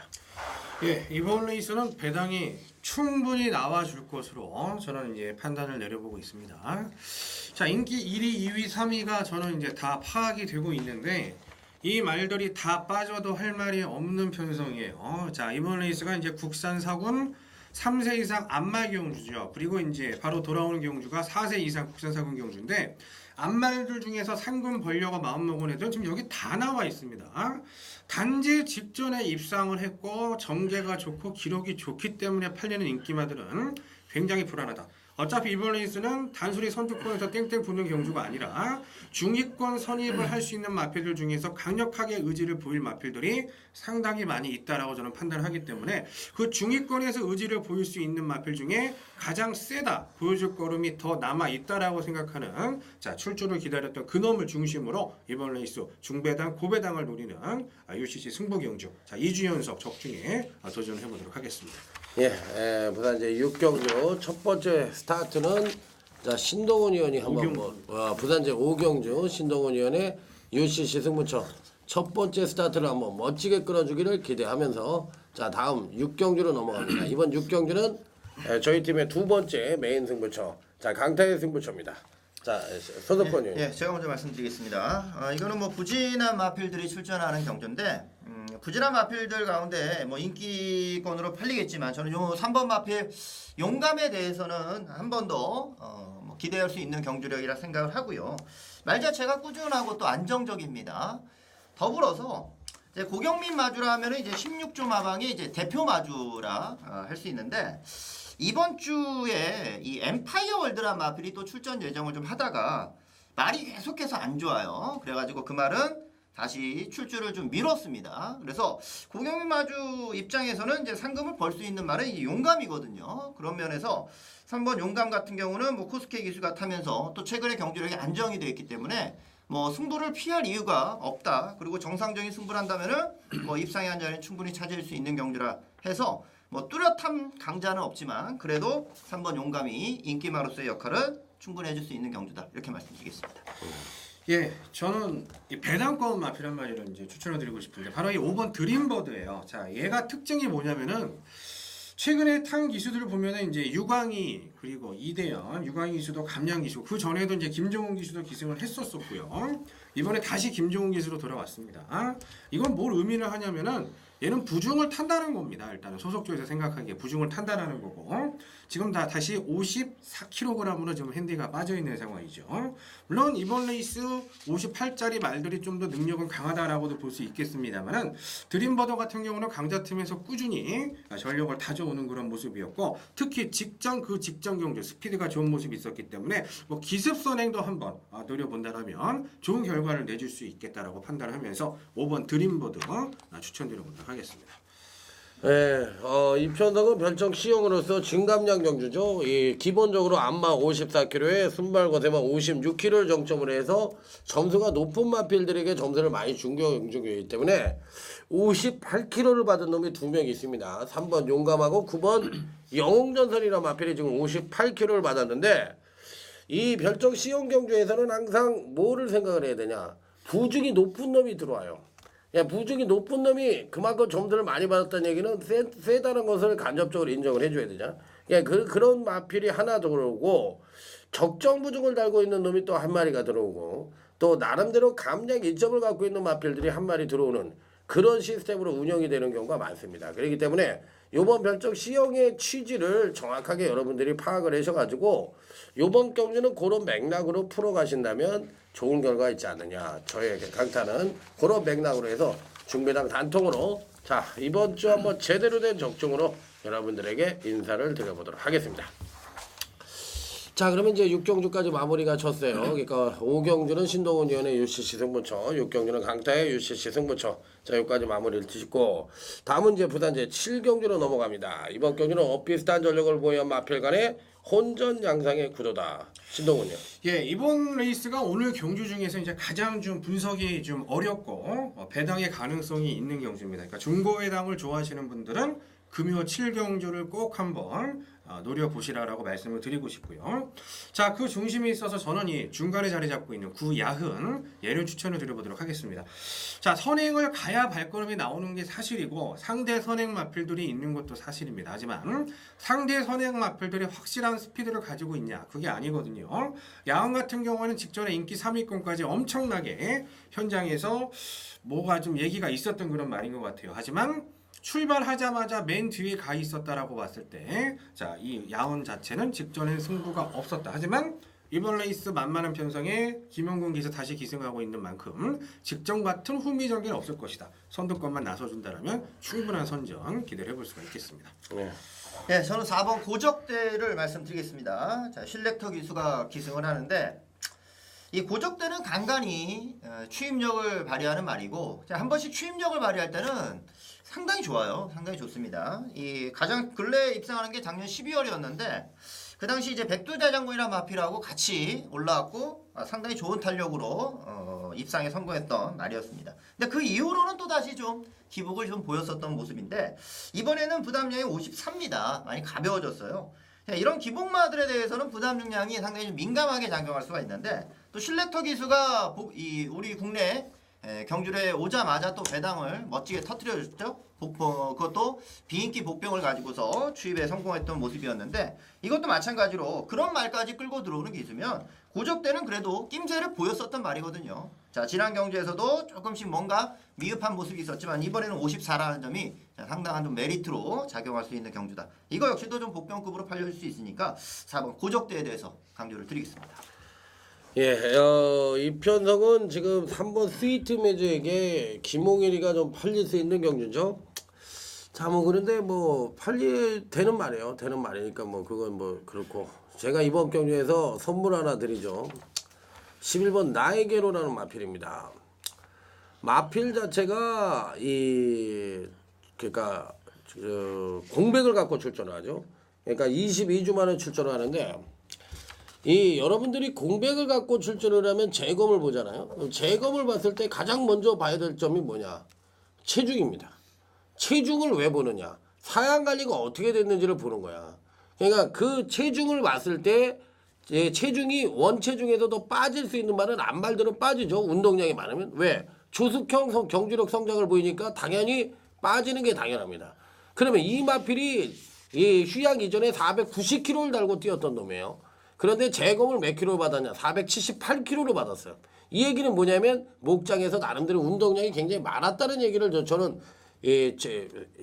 [SPEAKER 3] 예, 이번 레이스는 배당이 충분히 나와줄 것으로 저는 이제 판단을 내려보고 있습니다. 자, 인기 1위, 2위, 3위가 저는 이제 다 파악이 되고 있는데 이 말들이 다 빠져도 할 말이 없는 편성이에요. 자, 이번 레이스가 이제 국산 사군 3세 이상 안말 경주죠. 그리고 이제 바로 돌아오는 경주가 4세 이상 국산 사군 경주인데 안말들 중에서 상금 벌려고 마음먹은 애들은 지금 여기 다 나와 있습니다. 단지 직전에 입상을 했고 정계가 좋고 기록이 좋기 때문에 팔리는 인기마들은 굉장히 불안하다. 어차피 이번 레이스는 단순히 선두권에서 땡땡 붙는 경주가 아니라 중위권 선입을 할 수 있는 마필들 중에서 강력하게 의지를 보일 마필들이 상당히 많이 있다라고 저는 판단하기 때문에 그 중위권에서 의지를 보일 수 있는 마필 중에 가장 세다 보여줄 걸음이 더 남아 있다라고 생각하는 자 출조를 기다렸던 그놈을 중심으로 이번 레이스 중배당 고배당을 노리는 UCC 승부 경주 자 2주 연속 적중에 도전을 해보도록 하겠습니다.
[SPEAKER 1] 예, 부산 이제 6경주 첫 번째 스타트는 자 신동훈 의원이 한번 부산 이제 5경주 신동훈 의원의 UCC 승부처 첫 번째 스타트를 한번 멋지게 끌어주기를 기대하면서 자 다음 6경주로 넘어갑니다. 이번 6경주는 저희 팀의 두 번째 메인 승부처 자 강타의 승부처입니다. 자 서석권 의원.
[SPEAKER 2] 예, 제가 먼저 말씀드리겠습니다. 이거는 뭐 부진한 마필들이 출전하는 경주인데 부진한 마필들 가운데 뭐 인기권으로 팔리겠지만 저는 요 3번 마필 용감에 대해서는 한 번 더 뭐 기대할 수 있는 경주력이라 생각을 하고요. 말 자체가 꾸준하고 또 안정적입니다. 더불어서 이제 고경민 마주라 하면은 이제 16주 마방이 이제 대표 마주라 할 수 있는데 이번 주에 이 엠파이어 월드란 마필이 또 출전 예정을 좀 하다가 말이 계속해서 안 좋아요. 그래가지고 그 말은 다시 출주를 좀 미뤘습니다. 그래서 고경민 마주 입장에서는 이제 상금을 벌 수 있는 말은 이 용감이거든요. 그런 면에서 3번 용감 같은 경우는 뭐 코스케 기수가 타면서 또 최근에 경주력이 안정이 되어 있기 때문에 뭐 승부를 피할 이유가 없다. 그리고 정상적인 승부를 한다면은 뭐 입상의 한 자리는 충분히 차지할 수 있는 경주라 해서 뭐 뚜렷한 강자는 없지만 그래도 3번 용감이 인기마로서의 역할을 충분히 해줄 수 있는 경주다. 이렇게 말씀드리겠습니다.
[SPEAKER 3] 예, 저는 이 배당권 마필한 마리를 이제 추천을 드리고 싶은데 바로 이 5번 드림버드예요. 자, 얘가 특징이 뭐냐면은 최근에 탄 기수들을 보면은 이제 유광희 그리고 이대현, 유광희 기수도 감량 기수, 그 전에도 이제 김종훈 기수도 기승을 했었었고요. 이번에 다시 김종훈 기수로 돌아왔습니다. 이건 뭘 의미를 하냐면은 얘는 부중을 탄다는 겁니다. 일단은 소속조에서 생각하기에 부중을 탄다라는 거고 지금 다시 54kg으로 지금 핸디가 빠져 있는 상황이죠. 물론 이번 레이스 58짜리 말들이 좀 더 능력은 강하다라고도 볼 수 있겠습니다만은 드림버더 같은 경우는 강자팀에서 꾸준히 전력을 다져오는 그런 모습이었고 특히 직전 경주 스피드가 좋은 모습이 있었기 때문에 뭐 기습 선행도 한번 노려본다라면 좋은 결과를 내줄 수 있겠다라고 판단하면서 5번 드림버드 추천드려본다. 하겠습니다.
[SPEAKER 1] 네, 이 편성은 별정 C형으로서 중감량 경주죠. 이 기본적으로 안마 54kg에 순발 거세만 56kg를 정점으로 해서 점수가 높은 마필들에게 점수를 많이 준 경주이기 때문에 58kg를 받은 놈이 2명 있습니다. 3번 용감하고 9번 영웅전선이라는 마필이 지금 58kg를 받았는데 이 별정 C형 경주에서는 항상 뭐를 생각을 해야 되냐? 부중이 높은 놈이 들어와요. 부중이 높은 놈이 그만큼 점수를 많이 받았다는 얘기는 세다는 것을 간접적으로 인정을 해줘야 되냐. 그런 마필이 하나 들어오고 적정 부중을 달고 있는 놈이 또 한 마리가 들어오고 또 나름대로 감량 1점을 갖고 있는 마필들이 한 마리 들어오는 그런 시스템으로 운영이 되는 경우가 많습니다. 그렇기 때문에 요번 별정 C형의 취지를 정확하게 여러분들이 파악을 하셔가지고 요번 경주는 그런 맥락으로 풀어가신다면 좋은 결과가 있지 않느냐. 저의 강타는 그런 맥락으로 해서 중배당 단통으로 자 이번 주 한번 제대로 된 적중으로 여러분들에게 인사를 드려보도록 하겠습니다. 자 그러면 이제 6경주까지 마무리가 쳤어요. 그러니까 5경주는 신동훈 의원의 UCC 승부처, 6경주는 강타의 UCC 승부처. 자 여기까지 마무리를 짓고 다음은 이제 부산 이제 7경주로 넘어갑니다. 이번 경주는 엇비슷한 전력을 보유한 마필 간의 혼전 양상의 구도다. 신동훈이요.
[SPEAKER 3] 예, 이번 레이스가 오늘 경주 중에서 이제 가장 좀 분석이 좀 어렵고 배당의 가능성이 있는 경주입니다. 그러니까 중고배당을 좋아하시는 분들은 금요 7경주를 꼭 한번 노려보시라라고 말씀을 드리고 싶고요. 자, 그 중심에 있어서 저는 이 중간에 자리 잡고 있는 구야흔 얘를 추천을 드려보도록 하겠습니다. 자, 선행을 가야 발걸음이 나오는 게 사실이고 상대 선행 마필들이 있는 것도 사실입니다. 하지만 상대 선행 마필들이 확실한 스피드를 가지고 있냐? 그게 아니거든요. 야흔 같은 경우는 직전에 인기 3위권까지 엄청나게 현장에서 뭐가 좀 얘기가 있었던 그런 말인 것 같아요. 하지만 출발하자마자 맨 뒤에 가 있었다라고 봤을 때, 자, 이 야운 자체는 직전에 승부가 없었다. 하지만 이번 레이스 만만한 편성에 김용근 기사 다시 기승하고 있는 만큼 직전 같은 후미전개는 없을 것이다. 선두권만 나서준다라면 충분한 선전 기대를 해볼 수가 있겠습니다.
[SPEAKER 1] 네.
[SPEAKER 2] 네, 저는 4번 고적대를 말씀드리겠습니다. 자, 실렉터 기수가 기승을 하는데 이 고적대는 간간히 추임력을 발휘하는 말이고, 자, 한 번씩 추임력을 발휘할 때는 상당히 좋아요. 상당히 좋습니다. 이 가장 근래 입상하는 게 작년 12월이었는데 그 당시 이제 백두대장군이랑 마필하고 같이 올라왔고 상당히 좋은 탄력으로 입상에 성공했던 날이었습니다. 근데 그 이후로는 또 다시 좀 기복을 좀 보였었던 모습인데 이번에는 부담량이 53입니다. 많이 가벼워졌어요. 이런 기복마들에 대해서는 부담 중량이 상당히 좀 민감하게 작용할 수가 있는데 또 실렉터 기수가 우리 국내 경주에 오자마자 또 배당을 멋지게 터뜨려줬죠. 그것도 비인기 복병을 가지고서 추입에 성공했던 모습이었는데 이것도 마찬가지로 그런 말까지 끌고 들어오는 게 있으면 고적대는 그래도 낌새를 보였었던 말이거든요. 자, 지난 경주에서도 조금씩 뭔가 미흡한 모습이 있었지만 이번에는 54라는 점이 상당한 좀 메리트로 작용할 수 있는 경주다. 이거 역시도 좀 복병급으로 팔려줄 수 있으니까 4번 고적대에 대해서 강조를 드리겠습니다.
[SPEAKER 1] 예, 이 편성은 지금 3번 스위트 매저에게 김홍일이가 좀 팔릴 수 있는 경주죠. 자, 뭐 그런데 뭐 되는 말이에요. 되는 말이니까 뭐 그건 뭐 그렇고 제가 이번 경주에서 선물 하나 드리죠. 11번 나에게로라는 마필입니다. 마필 자체가 그러니까 공백을 갖고 출전을 하죠. 그러니까 22주 만에 출전을 하는데 여러분들이 공백을 갖고 출전을 하면 재검을 보잖아요. 재검을 봤을 때 가장 먼저 봐야 될 점이 뭐냐? 체중입니다. 체중을 왜 보느냐? 사양 관리가 어떻게 됐는지를 보는 거야. 그러니까 그 체중을 봤을 때 체중이 원체중에서도 빠질 수 있는 말은 안말들은 빠지죠. 운동량이 많으면. 왜? 조숙형 경주력 성장을 보이니까 당연히 빠지는 게 당연합니다. 그러면 이 마필이 휴양 이전에 490kg를 달고 뛰었던 놈이에요. 그런데 재검을 몇 킬로 받았냐? 478kg로 받았어요. 이 얘기는 뭐냐면 목장에서 나름대로 운동량이 굉장히 많았다는 얘기를 저는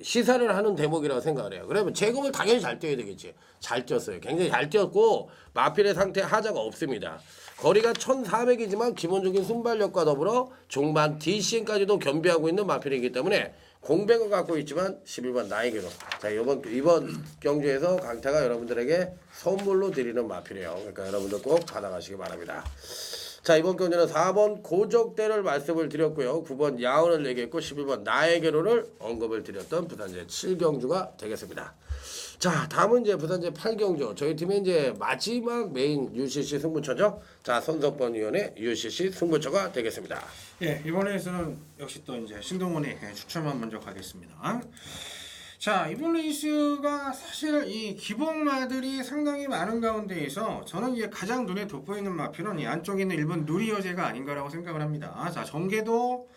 [SPEAKER 1] 시사를 하는 대목이라고 생각을 해요. 그러면 재검을 당연히 잘 뛰어야 되겠지. 잘 뛰었어요. 굉장히 잘 뛰었고 마필의 상태에 하자가 없습니다. 거리가 1400이지만 기본적인 순발력과 더불어 종반 DCM까지도 겸비하고 있는 마필이기 때문에 공백을 갖고 있지만 11번 나에게로. 자, 이번 경주에서 강타가 여러분들에게 선물로 드리는 마필이에요. 그러니까 여러분들 꼭 받아가시기 바랍니다. 자, 이번 경주는 4번 고적대를 말씀을 드렸고요. 9번 야원을 얘기했고 11번 나에게로를 언급을 드렸던 부산제 7경주가 되겠습니다. 자, 다음은 이제 부산제 8경주. 저희 팀의 이제 마지막 메인 UCC 승부처죠. 자, 손석번 위원의 UCC 승부처가 되겠습니다.
[SPEAKER 3] 예, 이번 레이스는 역시 또 이제 신동훈의 추천만 먼저 가겠습니다. 자, 이번 레이스가 사실 이 기복마들이 상당히 많은 가운데에서 저는 이제 가장 눈에 돋보이는 마필은 이 안쪽에 있는 1번 누리여제가 아닌가라고 생각을 합니다. 자, 전개도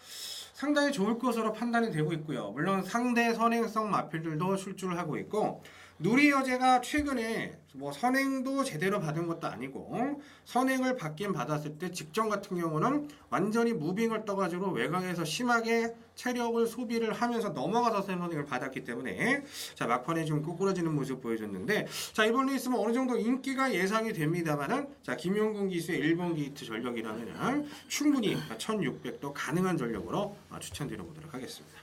[SPEAKER 3] 상당히 좋을 것으로 판단이 되고 있고요. 물론 상대 선행성 마필들도 출주를 하고 있고 누리여제가 최근에 뭐 선행도 제대로 받은 것도 아니고 선행을 받긴 받았을 때 직전 같은 경우는 완전히 무빙을 떠가지고 외곽에서 심하게 체력을 소비를 하면서 넘어가서 선행을 받았기 때문에 자, 막판에 좀 꼬꾸라지는 모습 보여줬는데 자, 이번 레이스는 어느 정도 인기가 예상이 됩니다만은 자, 김용근 기수의 1번 게이트 전력이라면 충분히 1600도 가능한 전력으로 추천드려보도록 하겠습니다.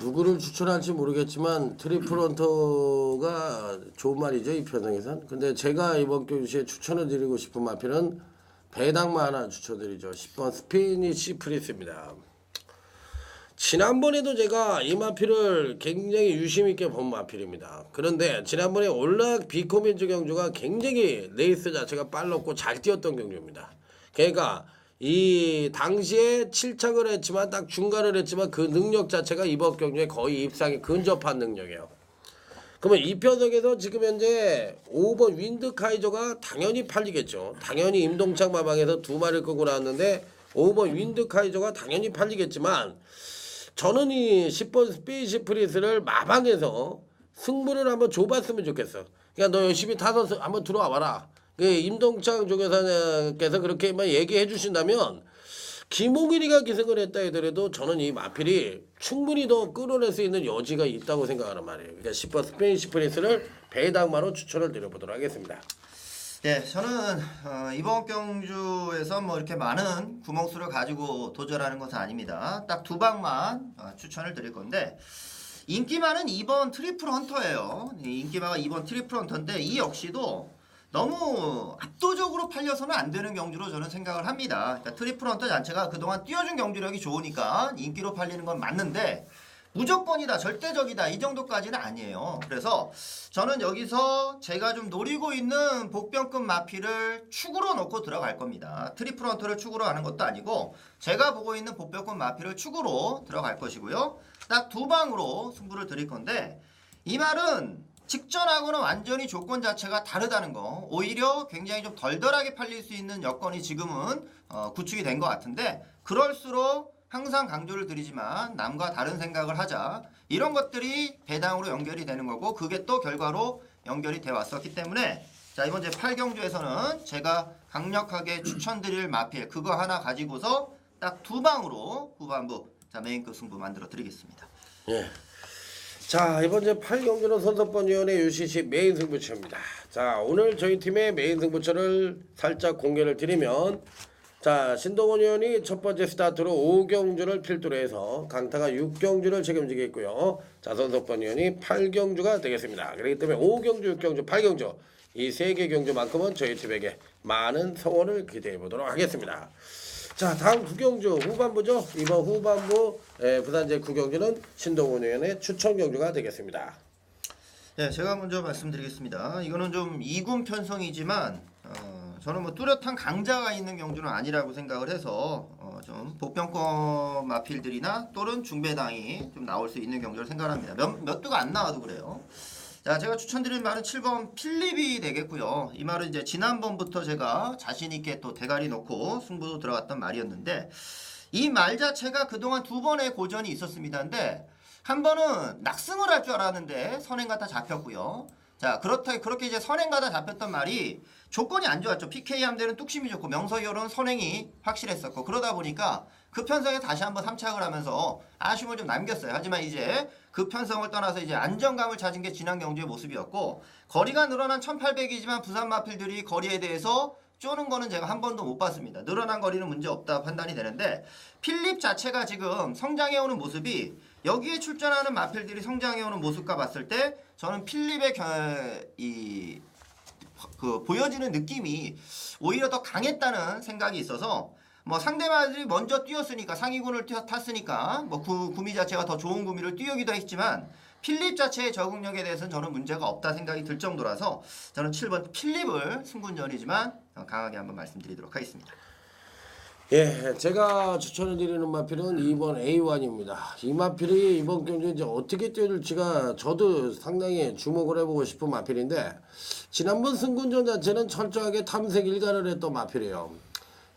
[SPEAKER 1] 누구를 추천할지 모르겠지만 트리플런터가 좋은 말이죠, 이 편성에선. 근데 제가 이번 경주에 추천을 드리고 싶은 마필은 배당마 하나 추천드리죠. 10번 스피니시 프리스입니다. 지난번에도 제가 이 마필을 굉장히 유심있게 본 마필입니다. 그런데 지난번에 올락 비코민즈 경주가 굉장히 레이스 자체가 빨랐고 잘 뛰었던 경주입니다. 그러니까 이 당시에 7착을 했지만 딱 중간을 했지만 그 능력 자체가 이번 경주에 거의 입상에 근접한 능력이에요. 그러면 이 편성에서 지금 현재 5번 윈드카이저가 당연히 팔리겠죠. 당연히 임동창 마방에서 2마리를 끌고 나왔는데 5번 윈드카이저가 당연히 팔리겠지만 저는 이 10번 스페이시 프리스를 마방에서 승부를 한번 줘봤으면 좋겠어. 그러니까 너 열심히 타서 한번 들어와 봐라. 임동창 조교사님께서 그렇게만 얘기해 주신다면 김홍일이가 기승을 했다 하더라도 저는 이 마필이 충분히 더 끌어낼 수 있는 여지가 있다고 생각하는 말이에요. 그러니까 10번 스페이시 프리스를 배당마로 추천을 드려보도록 하겠습니다.
[SPEAKER 2] 네, 저는 이번 경주에서 뭐 이렇게 많은 구멍수를 가지고 도전하는 것은 아닙니다. 딱 2방만 추천을 드릴 건데 인기 많은 2번 트리플 헌터예요. 인기마가 2번 트리플 헌터인데 이 역시도 너무 압도적으로 팔려서는 안 되는 경주로 저는 생각을 합니다. 그러니까 트리플 헌터 자체가 그동안 띄워준 경주력이 좋으니까 인기로 팔리는 건 맞는데 무조건이다, 절대적이다 이 정도까지는 아니에요. 그래서 저는 여기서 제가 좀 노리고 있는 복병급 마필을 축으로 놓고 들어갈 겁니다. 트리플 헌터를 축으로 하는 것도 아니고 제가 보고 있는 복병급 마필을 축으로 들어갈 것이고요. 딱 2방으로 승부를 드릴 건데 이 말은 직전하고는 완전히 조건 자체가 다르다는 거. 오히려 굉장히 좀 덜덜하게 팔릴 수 있는 여건이 지금은 구축이 된 것 같은데 그럴수록 항상 강조를 드리지만 남과 다른 생각을 하자. 이런 것들이 배당으로 연결이 되는 거고 그게 또 결과로 연결이 돼 왔었기 때문에 자 이번 제 8경주에서는 제가 강력하게 추천드릴 마필 그거 하나 가지고서 딱 2방으로 후반부 자 메인급 승부 만들어 드리겠습니다.
[SPEAKER 1] 예. 자 이번 제 8경기는 선서번위원회 UCC 메인 승부처입니다. 자 오늘 저희 팀의 메인 승부처를 살짝 공개를 드리면 자 신동원 의원이 첫 번째 스타트로 5경주를 필두로 해서 강타가 6경주를 책임지게 있고요. 자 선서번 의원이 8경주가 되겠습니다. 그렇기 때문에 5경주, 6경주, 8경주 이 3개 경주만큼은 저희 팀에게 많은 성원을 기대해 보도록 하겠습니다. 자 다음 9경주 후반부죠. 이번 후반부 부산제 9경주는 신동훈 의원의 추천 경주가 되겠습니다.
[SPEAKER 2] 네, 제가 먼저 말씀드리겠습니다. 이거는 좀 2군 편성이지만 저는 뭐 뚜렷한 강자가 있는 경주는 아니라고 생각을 해서 좀 복병권 마필들이나 또는 중배당이 좀 나올 수 있는 경주를 생각합니다. 몇 두가 안 나와도 그래요. 자, 제가 추천드린 말은 7번 필립이 되겠고요. 이 말은 이제 지난번부터 제가 자신있게 또 대가리 놓고 승부도 들어갔던 말이었는데 이 말 자체가 그동안 2번의 고전이 있었습니다. 근데 한 번은 낙승을 할 줄 알았는데 선행가다 잡혔고요. 자, 그렇게 이제 선행가다 잡혔던 말이 조건이 안 좋았죠. PK 함대는 뚝심이 좋고 명서열은 선행이 확실했었고 그러다 보니까 그 편성에 다시 한번 삼착을 하면서 아쉬움을 좀 남겼어요. 하지만 이제 그 편성을 떠나서 이제 안정감을 찾은 게 지난 경주의 모습이었고 거리가 늘어난 1800이지만 부산 마필들이 거리에 대해서 쪼는 거는 제가 한 번도 못 봤습니다. 늘어난 거리는 문제 없다 판단이 되는데 필립 자체가 지금 성장해오는 모습이 여기에 출전하는 마필들이 성장해오는 모습과 봤을 때 저는 필립의 보여지는 느낌이 오히려 더 강했다는 생각이 있어서 뭐 상대마들이 먼저 뛰었으니까 상위군을 탔으니까 뭐 구미 자체가 더 좋은 구미를 뛰기도 했지만 필립 자체의 적응력에 대해서는 저는 문제가 없다 생각이 들 정도라서 저는 7번 필립을 승군전이지만 강하게 한번 말씀드리도록 하겠습니다.
[SPEAKER 1] 예, 제가 추천을 드리는 마필은 2번 A1입니다. 이 마필이 이번 경기에 이제 어떻게 뛰어줄지가 저도 상당히 주목을 해보고 싶은 마필인데 지난번 승군전 자체는 철저하게 탐색 일가를 했던 마필이에요.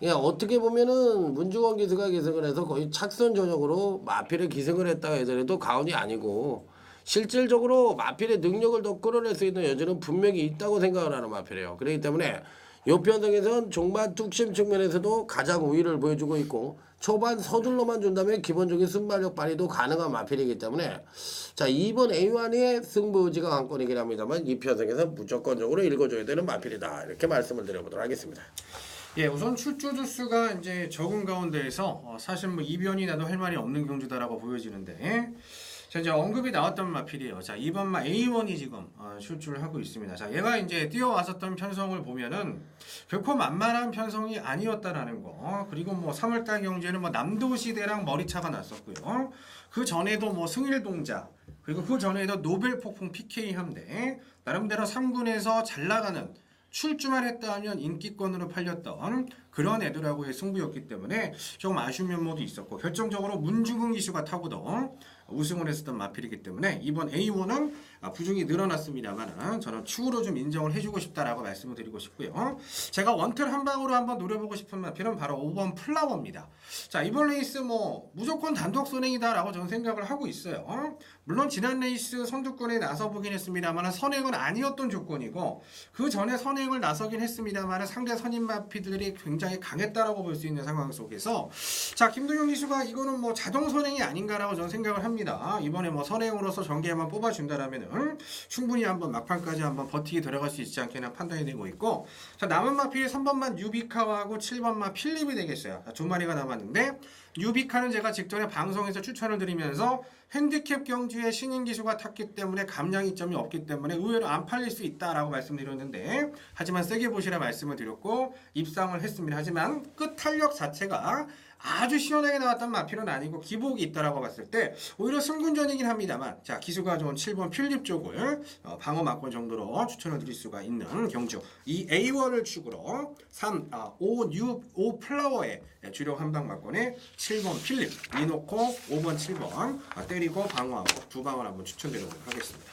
[SPEAKER 1] 예, 어떻게 보면은 문중원 기수가 기승을 해서 거의 착선 전역으로 마필에 기승을 했다 하더라도 가언이 아니고 실질적으로 마필의 능력을 더 끌어낼 수 있는 여지는 분명히 있다고 생각을 하는 마필이에요. 그렇기 때문에 이 편성에선 종반 뚝심 측면에서도 가장 우위를 보여주고 있고 초반 서둘러만 준다면 기본적인 순발력 발휘도 가능한 마필이기 때문에 자 2번 A1의 승부 의지가 관건이긴 합니다만 이 편성에서 무조건적으로 읽어줘야 되는 마필이다 이렇게 말씀을 드려보도록 하겠습니다.
[SPEAKER 3] 예, 우선 출조 주수가 이제 적은 가운데에서 사실 뭐 이변이 나도 할 말이 없는 경주다라고 보여지는데 자 이제 언급이 나왔던 마필이에요. 자 2번 마 A1이 지금 출주를 하고 있습니다. 자 얘가 이제 뛰어왔었던 편성을 보면은 결코 만만한 편성이 아니었다라는 거. 그리고 뭐 3월달 경주에는 뭐 남도시대랑 머리차가 났었고요. 그 전에도 뭐 승일동자 그리고 그 전에도 노벨폭풍 PK 함대 나름대로 3군에서 잘 나가는 출주만 했다 하면 인기권으로 팔렸던 그런 애들하고의 승부였기 때문에 조금 아쉬운 면모도 있었고 결정적으로 문중근 기수가 타고도 우승을 했었던 마필이기 때문에 이번 A1은 부중이 늘어났습니다만 저는 추후로 좀 인정을 해주고 싶다라고 말씀을 드리고 싶고요. 제가 원틀 한 방으로 한번 노려보고 싶은 마필은 바로 5번 플라워입니다. 자, 이번 레이스 뭐 무조건 단독 선행이다라고 저는 생각을 하고 있어요. 물론 지난 레이스 선두권에 나서보긴 했습니다만 선행은 아니었던 조건이고 그 전에 선행을 나서긴 했습니다만 상대 선임 마필들이 굉장히 강했다라고 볼 수 있는 상황 속에서 자, 김동현 기수가 이거는 뭐 자동 선행이 아닌가라고 저는 생각을 합니다. 이번에 뭐 선행으로서 전개만 뽑아준다라면은 충분히 한번 막판까지 한번 버티게 들어갈 수 있지 않겠나 판단이 되고 있고 자, 남은 마필이 3번만 유비카하고 7번만 필립이 되겠어요. 자, 두 마리가 남았는데 유비카는 제가 직전에 방송에서 추천을 드리면서 핸디캡 경주에 신인 기수가 탔기 때문에 감량 이점이 없기 때문에 의외로 안 팔릴 수 있다라고 말씀드렸는데 하지만 세게 보시라 말씀을 드렸고 입상을 했습니다. 하지만 끝 탄력 자체가 아주 시원하게 나왔던 마필은 아니고 기복이 있다라고 봤을 때 오히려 승군전이긴 합니다만 자, 기수가 좋은 7번 필립 쪽을 방어 막권 정도로 추천을 드릴 수가 있는 경주 이 A1을 축으로 5 플라워의 주력 한방 막권에 7번 필립 이놓고 5번 7번 때리고 방어하고 두 방을 한번 추천드리도록 하겠습니다.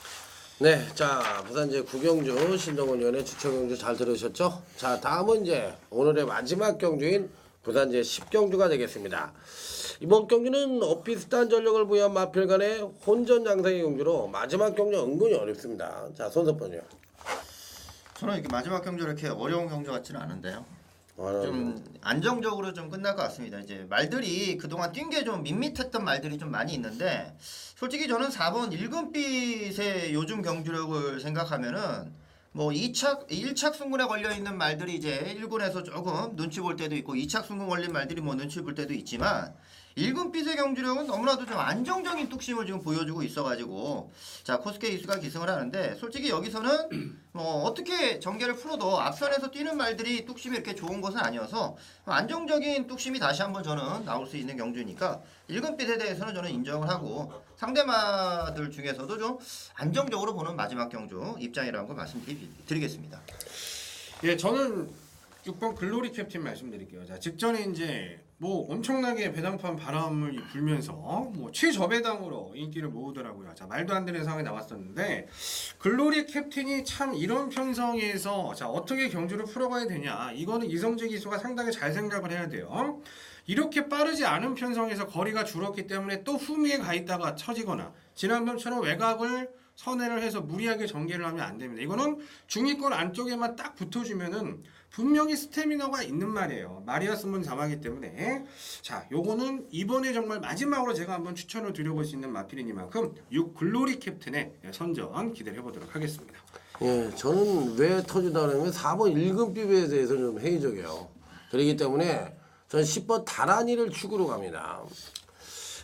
[SPEAKER 1] 네, 자 부산 이제 구경주 신동원 위원의 추천 경주 잘 들으셨죠? 자 다음은 이제 오늘의 마지막 경주인 부산 이제 10경주가 되겠습니다. 이번 경주는 엇비슷한 전력을 부여한 마필 간의 혼전 양상의 경주로 마지막 경주 은근히 어렵습니다. 자 손석번이요.
[SPEAKER 2] 저는 이렇게 마지막 경주 이렇게 어려운 경주 같지는 않은데요. 좀 안정적으로 좀 끝날 것 같습니다. 이제 말들이 그동안 뛴 게 좀 밋밋했던 말들이 좀 많이 있는데 솔직히 저는 4번 일금빛의 요즘 경주력을 생각하면은 뭐 1착 순군에 걸려 있는 말들이 이제 1군에서 조금 눈치 볼 때도 있고 2착 순군 걸린 말들이 뭐 눈치 볼 때도 있지만 1군빛의 경주력은 너무나도 좀 안정적인 뚝심을 지금 보여주고 있어가지고 자 코스케 이수가 기승을 하는데 솔직히 여기서는 뭐 어떻게 전개를 풀어도 앞선에서 뛰는 말들이 뚝심이 이렇게 좋은 것은 아니어서 안정적인 뚝심이 다시 한번 저는 나올 수 있는 경주니까 1군빛에 대해서는 저는 인정을 하고 상대마들 중에서도 좀 안정적으로 보는 마지막 경주 입장이라는 걸 말씀드리겠습니다.
[SPEAKER 3] 예, 저는 6번 글로리 캡틴 말씀드릴게요. 자, 직전에 이제 뭐 엄청나게 배당판 바람을 불면서 뭐 최저배당으로 인기를 모으더라고요. 자, 말도 안 되는 상황이 나왔었는데 글로리 캡틴이 참 이런 편성에서 자 어떻게 경주를 풀어가야 되냐 이거는 이성재 기수가 상당히 잘 생각을 해야 돼요. 이렇게 빠르지 않은 편성에서 거리가 줄었기 때문에 또 후미에 가 있다가 처지거나 지난번처럼 외곽을 선회를 해서 무리하게 전개를 하면 안 됩니다. 이거는 중위권 안쪽에만 딱 붙어주면은 분명히 스태미너가 있는 말이에요. 마리아스문 자마기 때문에 자, 요거는 이번에 정말 마지막으로 제가 한번 추천을 드려볼 수 있는 마필이니만큼 6 글로리 캡틴의 선전 기대를 해보도록 하겠습니다.
[SPEAKER 1] 예, 저는 왜 터진다 그러면 4번 일금빛에 대해서 좀 회의적이에요. 그렇기 때문에 저는 10번 다란이를 축으로 갑니다.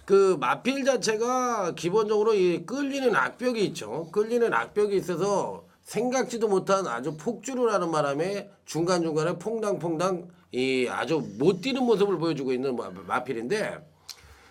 [SPEAKER 1] 그 마필 자체가 기본적으로 이 끌리는 악벽이 있죠. 끌리는 악벽이 있어서 생각지도 못한 아주 폭주를 하는 바람에 중간중간에 퐁당퐁당 이 아주 못 뛰는 모습을 보여주고 있는 마필인데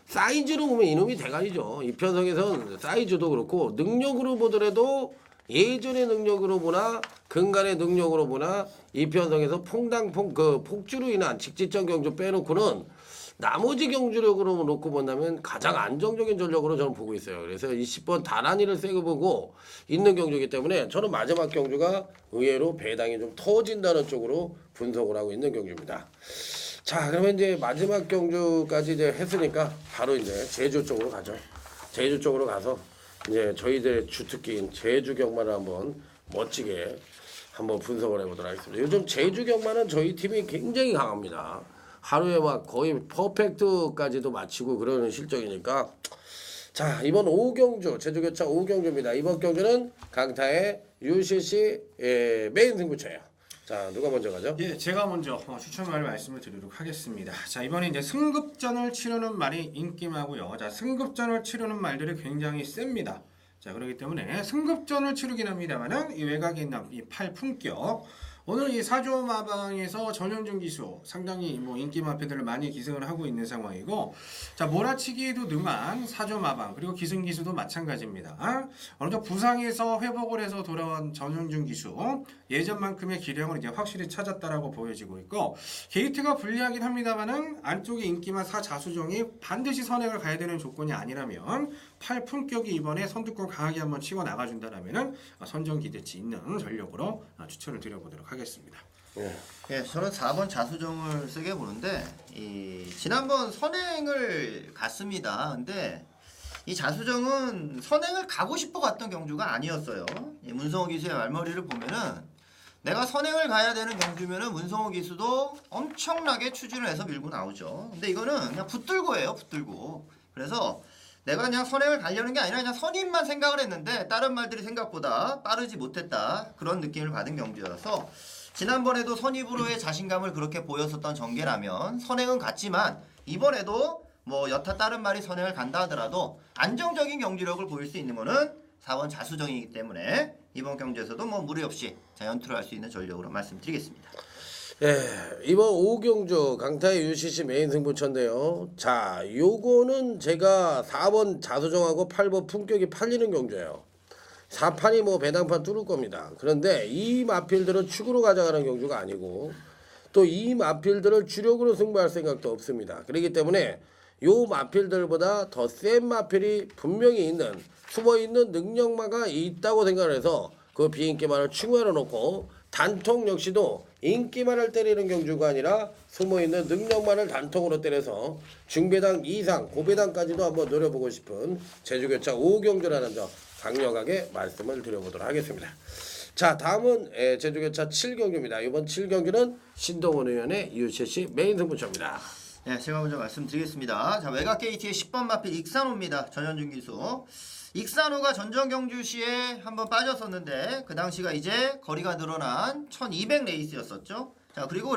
[SPEAKER 1] 사이즈로 보면 이놈이 대가리죠. 이 편성에선 사이즈도 그렇고 능력으로 보더라도 예전의 능력으로 보나 근간의 능력으로 보나 이 편성에서 퐁당퐁 그 폭주로 인한 직지점 경주 빼놓고는 나머지 경주력으로 놓고 본다면 가장 안정적인 전력으로 저는 보고 있어요. 그래서 20번 다란이를 세게 보고 있는 경주이기 때문에 저는 마지막 경주가 의외로 배당이 좀 터진다는 쪽으로 분석을 하고 있는 경주입니다. 자, 그러면 이제 마지막 경주까지 이제 했으니까 바로 이제 제주 쪽으로 가죠. 제주 쪽으로 가서 이제 저희들의 주특기인 제주 경마를 한번 멋지게 한번 분석을 해보도록 하겠습니다. 요즘 제주 경마는 저희 팀이 굉장히 강합니다. 하루에 막 거의 퍼펙트까지도 마치고 그러는 실적이니까 자 이번 5경주 제주교차 5경주입니다. 이번 경주는 강타의 UCC 메인 승부처예요. 자 누가 먼저 가죠?
[SPEAKER 3] 예, 제가 먼저 추천말 말씀을 드리도록 하겠습니다. 자 이번에 이제 승급전을 치르는 말이 인기마고요. 자 승급전을 치르는 말들이 굉장히 셉니다. 자 그렇기 때문에 승급전을 치르긴 합니다만은 이 외곽에 있는 이 8품격 오늘 이 사조마방에서 전현준 기수 상당히 뭐 인기 마패들을 많이 기승을 하고 있는 상황이고, 자 몰아치기에도 능한 사조마방 그리고 기승 기수도 마찬가지입니다. 어느 정도 부상에서 회복을 해서 돌아온 전현준 기수 예전만큼의 기량을 이제 확실히 찾았다라고 보여지고 있고, 게이트가 불리하긴 합니다만은 안쪽에 인기만 사자수정이 반드시 선행을 가야 되는 조건이 아니라면 8품격이 이번에 선두권 강하게 한번 치고 나가준다라면은 선정 기대치 있는 전력으로 추천을 드려보도록 하겠습니다.
[SPEAKER 2] 예, 저는 4번 자수정을 쓰게 보는데 지난번 선행을 갔습니다. 근데 이 자수정은 선행을 가고 싶어 갔던 경주가 아니었어요. 이 문성호 기수의 말머리를 보면은 내가 선행을 가야 되는 경주면은 문성호 기수도 엄청나게 추진을 해서 밀고 나오죠. 근데 이거는 그냥 붙들고예요, 붙들고. 그래서 내가 그냥 선행을 가려는 게 아니라 그냥 선임만 생각을 했는데 다른 말들이 생각보다 빠르지 못했다, 그런 느낌을 받은 경주여서 지난번에도 선입으로의 자신감을 그렇게 보였었던 전개라면 선행은 갔지만 이번에도 뭐 여타 다른 말이 선행을 간다 하더라도 안정적인 경주력을 보일 수 있는 거는 4번 자수정이기 때문에 이번 경주에서도 뭐 무리 없이 연투를 할 수 있는 전력으로 말씀드리겠습니다.
[SPEAKER 1] 예, 이번 5경주 강타의 UCC 메인 승부처인데요. 자, 요거는 제가 4번 자수정하고 8번 품격이 팔리는 경주예요. 4판이 뭐 배당판 뚫을 겁니다. 그런데 이 마필들은 축으로 가져가는 경주가 아니고 또 이 마필들을 주력으로 승부할 생각도 없습니다. 그렇기 때문에 요 마필들보다 더 센 마필이 분명히 있는, 숨어있는 능력마가 있다고 생각을 해서 그 비인기만을 충원해 놓고, 단통 역시도 인기만을 때리는 경주가 아니라 숨어있는 능력만을 단통으로 때려서 중배당 이상, 고배당까지도 한번 노려보고 싶은 제주교차 5경주라는 점 강력하게 말씀을 드려보도록 하겠습니다. 자, 다음은 제주교차 7경주입니다. 이번 7경주는 신동원 의원의 UCC 메인 승부처입니다.
[SPEAKER 2] 네, 제가 먼저 말씀드리겠습니다. 자, 외곽 게이트의 10번 마필 익산호입니다. 전현준 기수. 익산호가 전전 경주 시에 한번 빠졌었는데 그 당시가 이제 거리가 늘어난 1200 레이스였었죠. 자, 그리고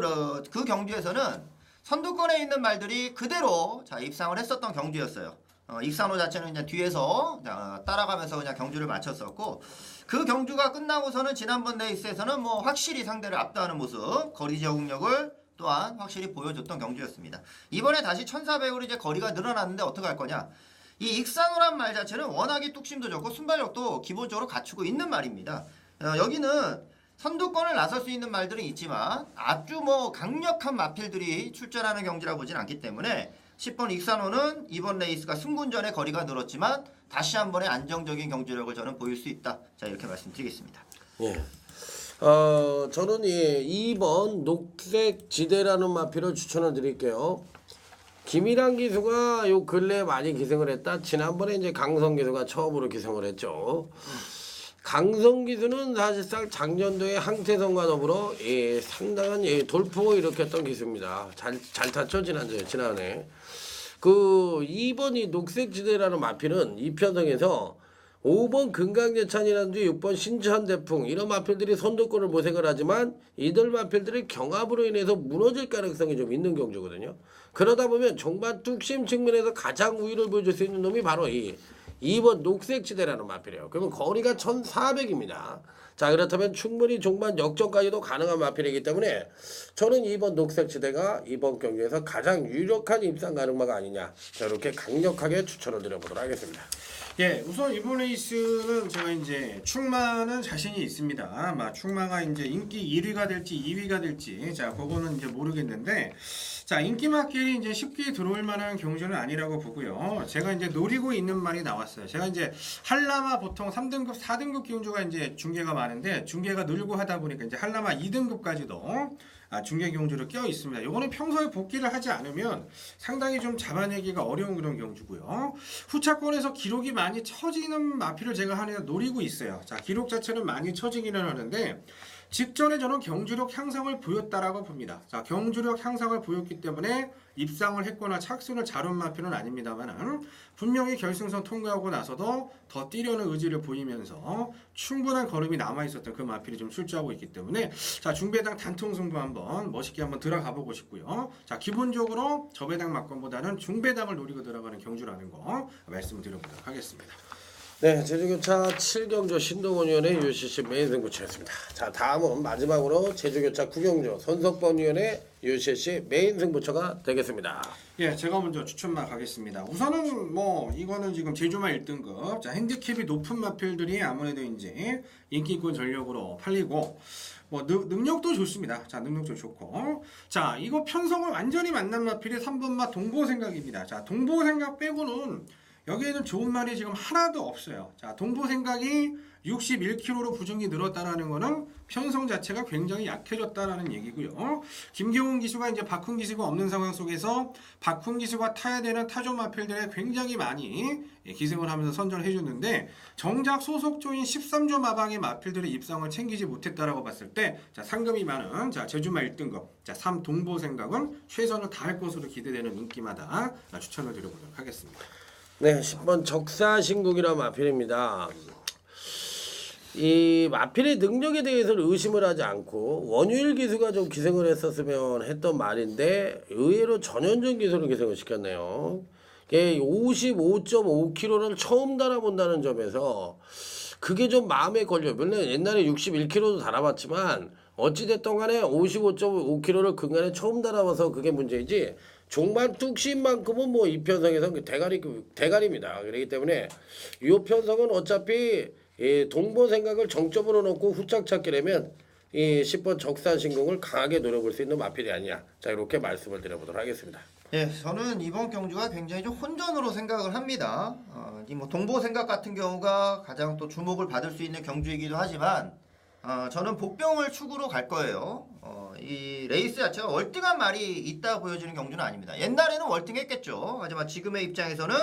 [SPEAKER 2] 그 경주에서는 선두권에 있는 말들이 그대로 입상을 했었던 경주였어요. 익산호 자체는 그냥 뒤에서 따라가면서 그냥 경주를 마쳤었고, 그 경주가 끝나고서는 지난번 레이스에서는 뭐 확실히 상대를 압도하는 모습, 거리 적응력을 또한 확실히 보여줬던 경주였습니다. 이번에 다시 1400으로 이제 거리가 늘어났는데 어떻게 할 거냐? 이 익산호란 말 자체는 워낙에 뚝심도 좋고 순발력도 기본적으로 갖추고 있는 말입니다. 여기는 선두권을 나설 수 있는 말들은 있지만 아주 뭐 강력한 마필들이 출전하는 경기라 보진 않기 때문에 10번 익산호는 이번 레이스가 승군전에 거리가 늘었지만 다시 한 번의 안정적인 경주력을 저는 보일 수 있다. 자, 이렇게 말씀드리겠습니다.
[SPEAKER 1] 예. 저는 2번 녹색 지대라는 마필을 추천을 드릴게요. 김일환 기수가 요 근래에 많이 기승을 했다. 지난번에 이제 강성 기수가 처음으로 기승을 했죠. 강성 기수는 사실상 작년도에 항태성과 더불어 상당한 돌풍을 일으켰던 기수입니다. 잘 탔죠, 지난해. 그 2번 이 녹색지대라는 마필은 이편성에서 5번 금강제찬이라든지 6번 신천대풍 이런 마필들이 선두권을 모색을 하지만 이들 마필들이 경합으로 인해서 무너질 가능성이 좀 있는 경주거든요. 그러다 보면 종반 뚝심 측면에서 가장 우위를 보여줄 수 있는 놈이 바로 이 2번 녹색지대라는 마필이에요. 그러면 거리가 1400입니다. 자, 그렇다면 충분히 종반 역전까지도 가능한 마필이기 때문에 저는 2번 녹색지대가 이번 경기에서 가장 유력한 입상 가능마가 아니냐, 이렇게 강력하게 추천을 드려보도록 하겠습니다.
[SPEAKER 3] 예, 우선 이번 레이스는 제가 이제 충마는 자신이 있습니다. 충마가 이제 인기 1위가 될지 2위가 될지, 자, 그거는 이제 모르겠는데, 자, 인기마끼리 이제 쉽게 들어올 만한 경주는 아니라고 보고요. 제가 이제 노리고 있는 말이 나왔어요. 제가 이제 한라마 보통 3등급, 4등급 경주가 이제 중계가 많은데 중계가 늘고 하다 보니까 이제 한라마 2등급까지도 중계 경주로 껴 있습니다. 요거는 평소에 복귀를 하지 않으면 상당히 좀 잡아내기가 어려운 그런 경주고요. 후차권에서 기록이 많이 처지는 마필을 제가 하나 노리고 있어요. 자, 기록 자체는 많이 처지기는 하는데 직전에 저는 경주력 향상을 보였다라고 봅니다. 자, 경주력 향상을 보였기 때문에 입상을 했거나 착순을 잘한 마필은 아닙니다만 분명히 결승선 통과하고 나서도 더 뛰려는 의지를 보이면서 충분한 걸음이 남아있었던 그 마필이 좀 출주하고 있기 때문에, 자, 중배당 단통 승부 한번 멋있게 한번 들어가 보고 싶고요. 자, 기본적으로 저배당 막건보다는 중배당을 노리고 들어가는 경주라는 거 말씀을 드려보도록 하겠습니다.
[SPEAKER 1] 네, 제주교차 7경주 신동원 위원의 UCC 메인 승부처였습니다. 자, 다음은 마지막으로 제주교차 9경주 손석범 위원의 UCC 메인 승부처가 되겠습니다.
[SPEAKER 3] 예, 제가 먼저 추천만 가겠습니다. 우선은 뭐 이거는 지금 제주마 1등급, 자 핸디캡이 높은 마필들이 아무래도 이제 인기있고 전력으로 팔리고 뭐 능력도 좋습니다. 자 능력도 좋고, 자 이거 편성을 완전히 만난 마필이 3번마 동보생각입니다. 자 동보생각 빼고는 여기에는 좋은 말이 지금 하나도 없어요. 자 동보생각이 61kg로 부정이 늘었다라는 거는 편성 자체가 굉장히 약해졌다라는 얘기고요. 김경훈 기수가 이제 박훈 기수가 없는 상황 속에서 박훈 기수가 타야 되는 타조 마필들에 굉장히 많이 기생을 하면서 선전을 해줬는데, 정작 소속조인 13조 마방의 마필들의 입상을 챙기지 못했다라고 봤을 때, 자 상금이 많은 자 제주마 1등급 자 3 동보 생각은 최선을 다할 것으로 기대되는 인기마다 추천을 드려보도록 하겠습니다.
[SPEAKER 1] 네, 10번 적사신국이라는 마필입니다. 이 마필의 능력에 대해서는 의심을 하지 않고 원유일 기수가 좀 기생을 했었으면 했던 말인데 의외로 전현준 기수를 기생을 시켰네요. 55.5kg를 처음 달아본다는 점에서 그게 좀 마음에 걸려요. 물론 옛날에 61kg도 달아봤지만 어찌됐든 간에 55.5kg를 근간에 처음 달아봐서 그게 문제이지, 종말 뚝심 만큼은 뭐 이 편성에서는 대가리입니다. 그렇기 때문에 이 편성은 어차피 이 동보 생각을 정점으로 놓고 후짝 찾기라면 이 10번 적산신공을 강하게 노려볼 수 있는 마필이 아니냐. 자 이렇게 말씀을 드려보도록 하겠습니다.
[SPEAKER 2] 예, 저는 이번 경주가 굉장히 좀 혼전으로 생각을 합니다. 이 뭐 동보 생각 같은 경우가 가장 또 주목을 받을 수 있는 경주이기도 하지만, 저는 복병을 축으로 갈 거예요. 이 레이스 자체가 월등한 말이 있다 보여지는 경주는 아닙니다. 옛날에는 월등했겠죠. 하지만 지금의 입장에서는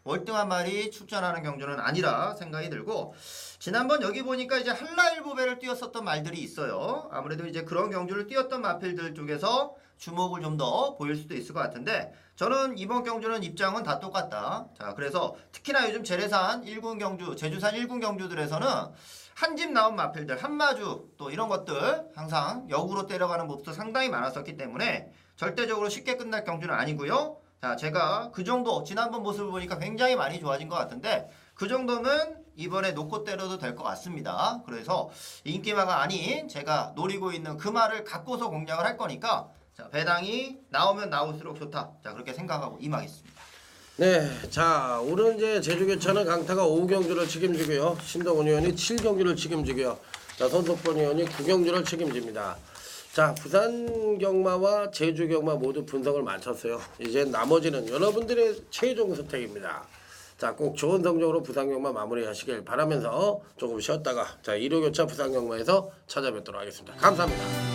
[SPEAKER 2] 월등한 말이 출전하는 경주는 아니라 생각이 들고, 지난번 여기 보니까 이제 한라일보배를 뛰었었던 말들이 있어요. 아무래도 이제 그런 경주를 뛰었던 마필들 쪽에서 주목을 좀 더 보일 수도 있을 것 같은데, 저는 이번 경주는 입장은 다 똑같다. 자, 그래서 특히나 요즘 재래산 1군 경주, 제주산 1군 경주들에서는 한 집 나온 마필들, 한마주 또 이런 것들 항상 역으로 때려가는 모습도 상당히 많았었기 때문에 절대적으로 쉽게 끝날 경주는 아니고요. 자, 제가 그 정도 지난번 모습을 보니까 굉장히 많이 좋아진 것 같은데 그 정도면 이번에 놓고 때려도 될 것 같습니다. 그래서 인기마가 아닌 제가 노리고 있는 그 말을 갖고서 공략을 할 거니까, 자, 배당이 나오면 나올수록 좋다. 자, 그렇게 생각하고 임하겠습니다.
[SPEAKER 1] 네, 자 오늘 이제 제주교차는 강타가 5경주를 책임지고요, 신동훈 의원이 7경주를 책임지고요, 자 손석범 의원이 9경주를 책임집니다. 자 부산 경마와 제주 경마 모두 분석을 마쳤어요. 이제 나머지는 여러분들의 최종 선택입니다. 자 꼭 좋은 성적으로 부산 경마 마무리하시길 바라면서 조금 쉬었다가 자 1호 교차 부산 경마에서 찾아뵙도록 하겠습니다. 감사합니다.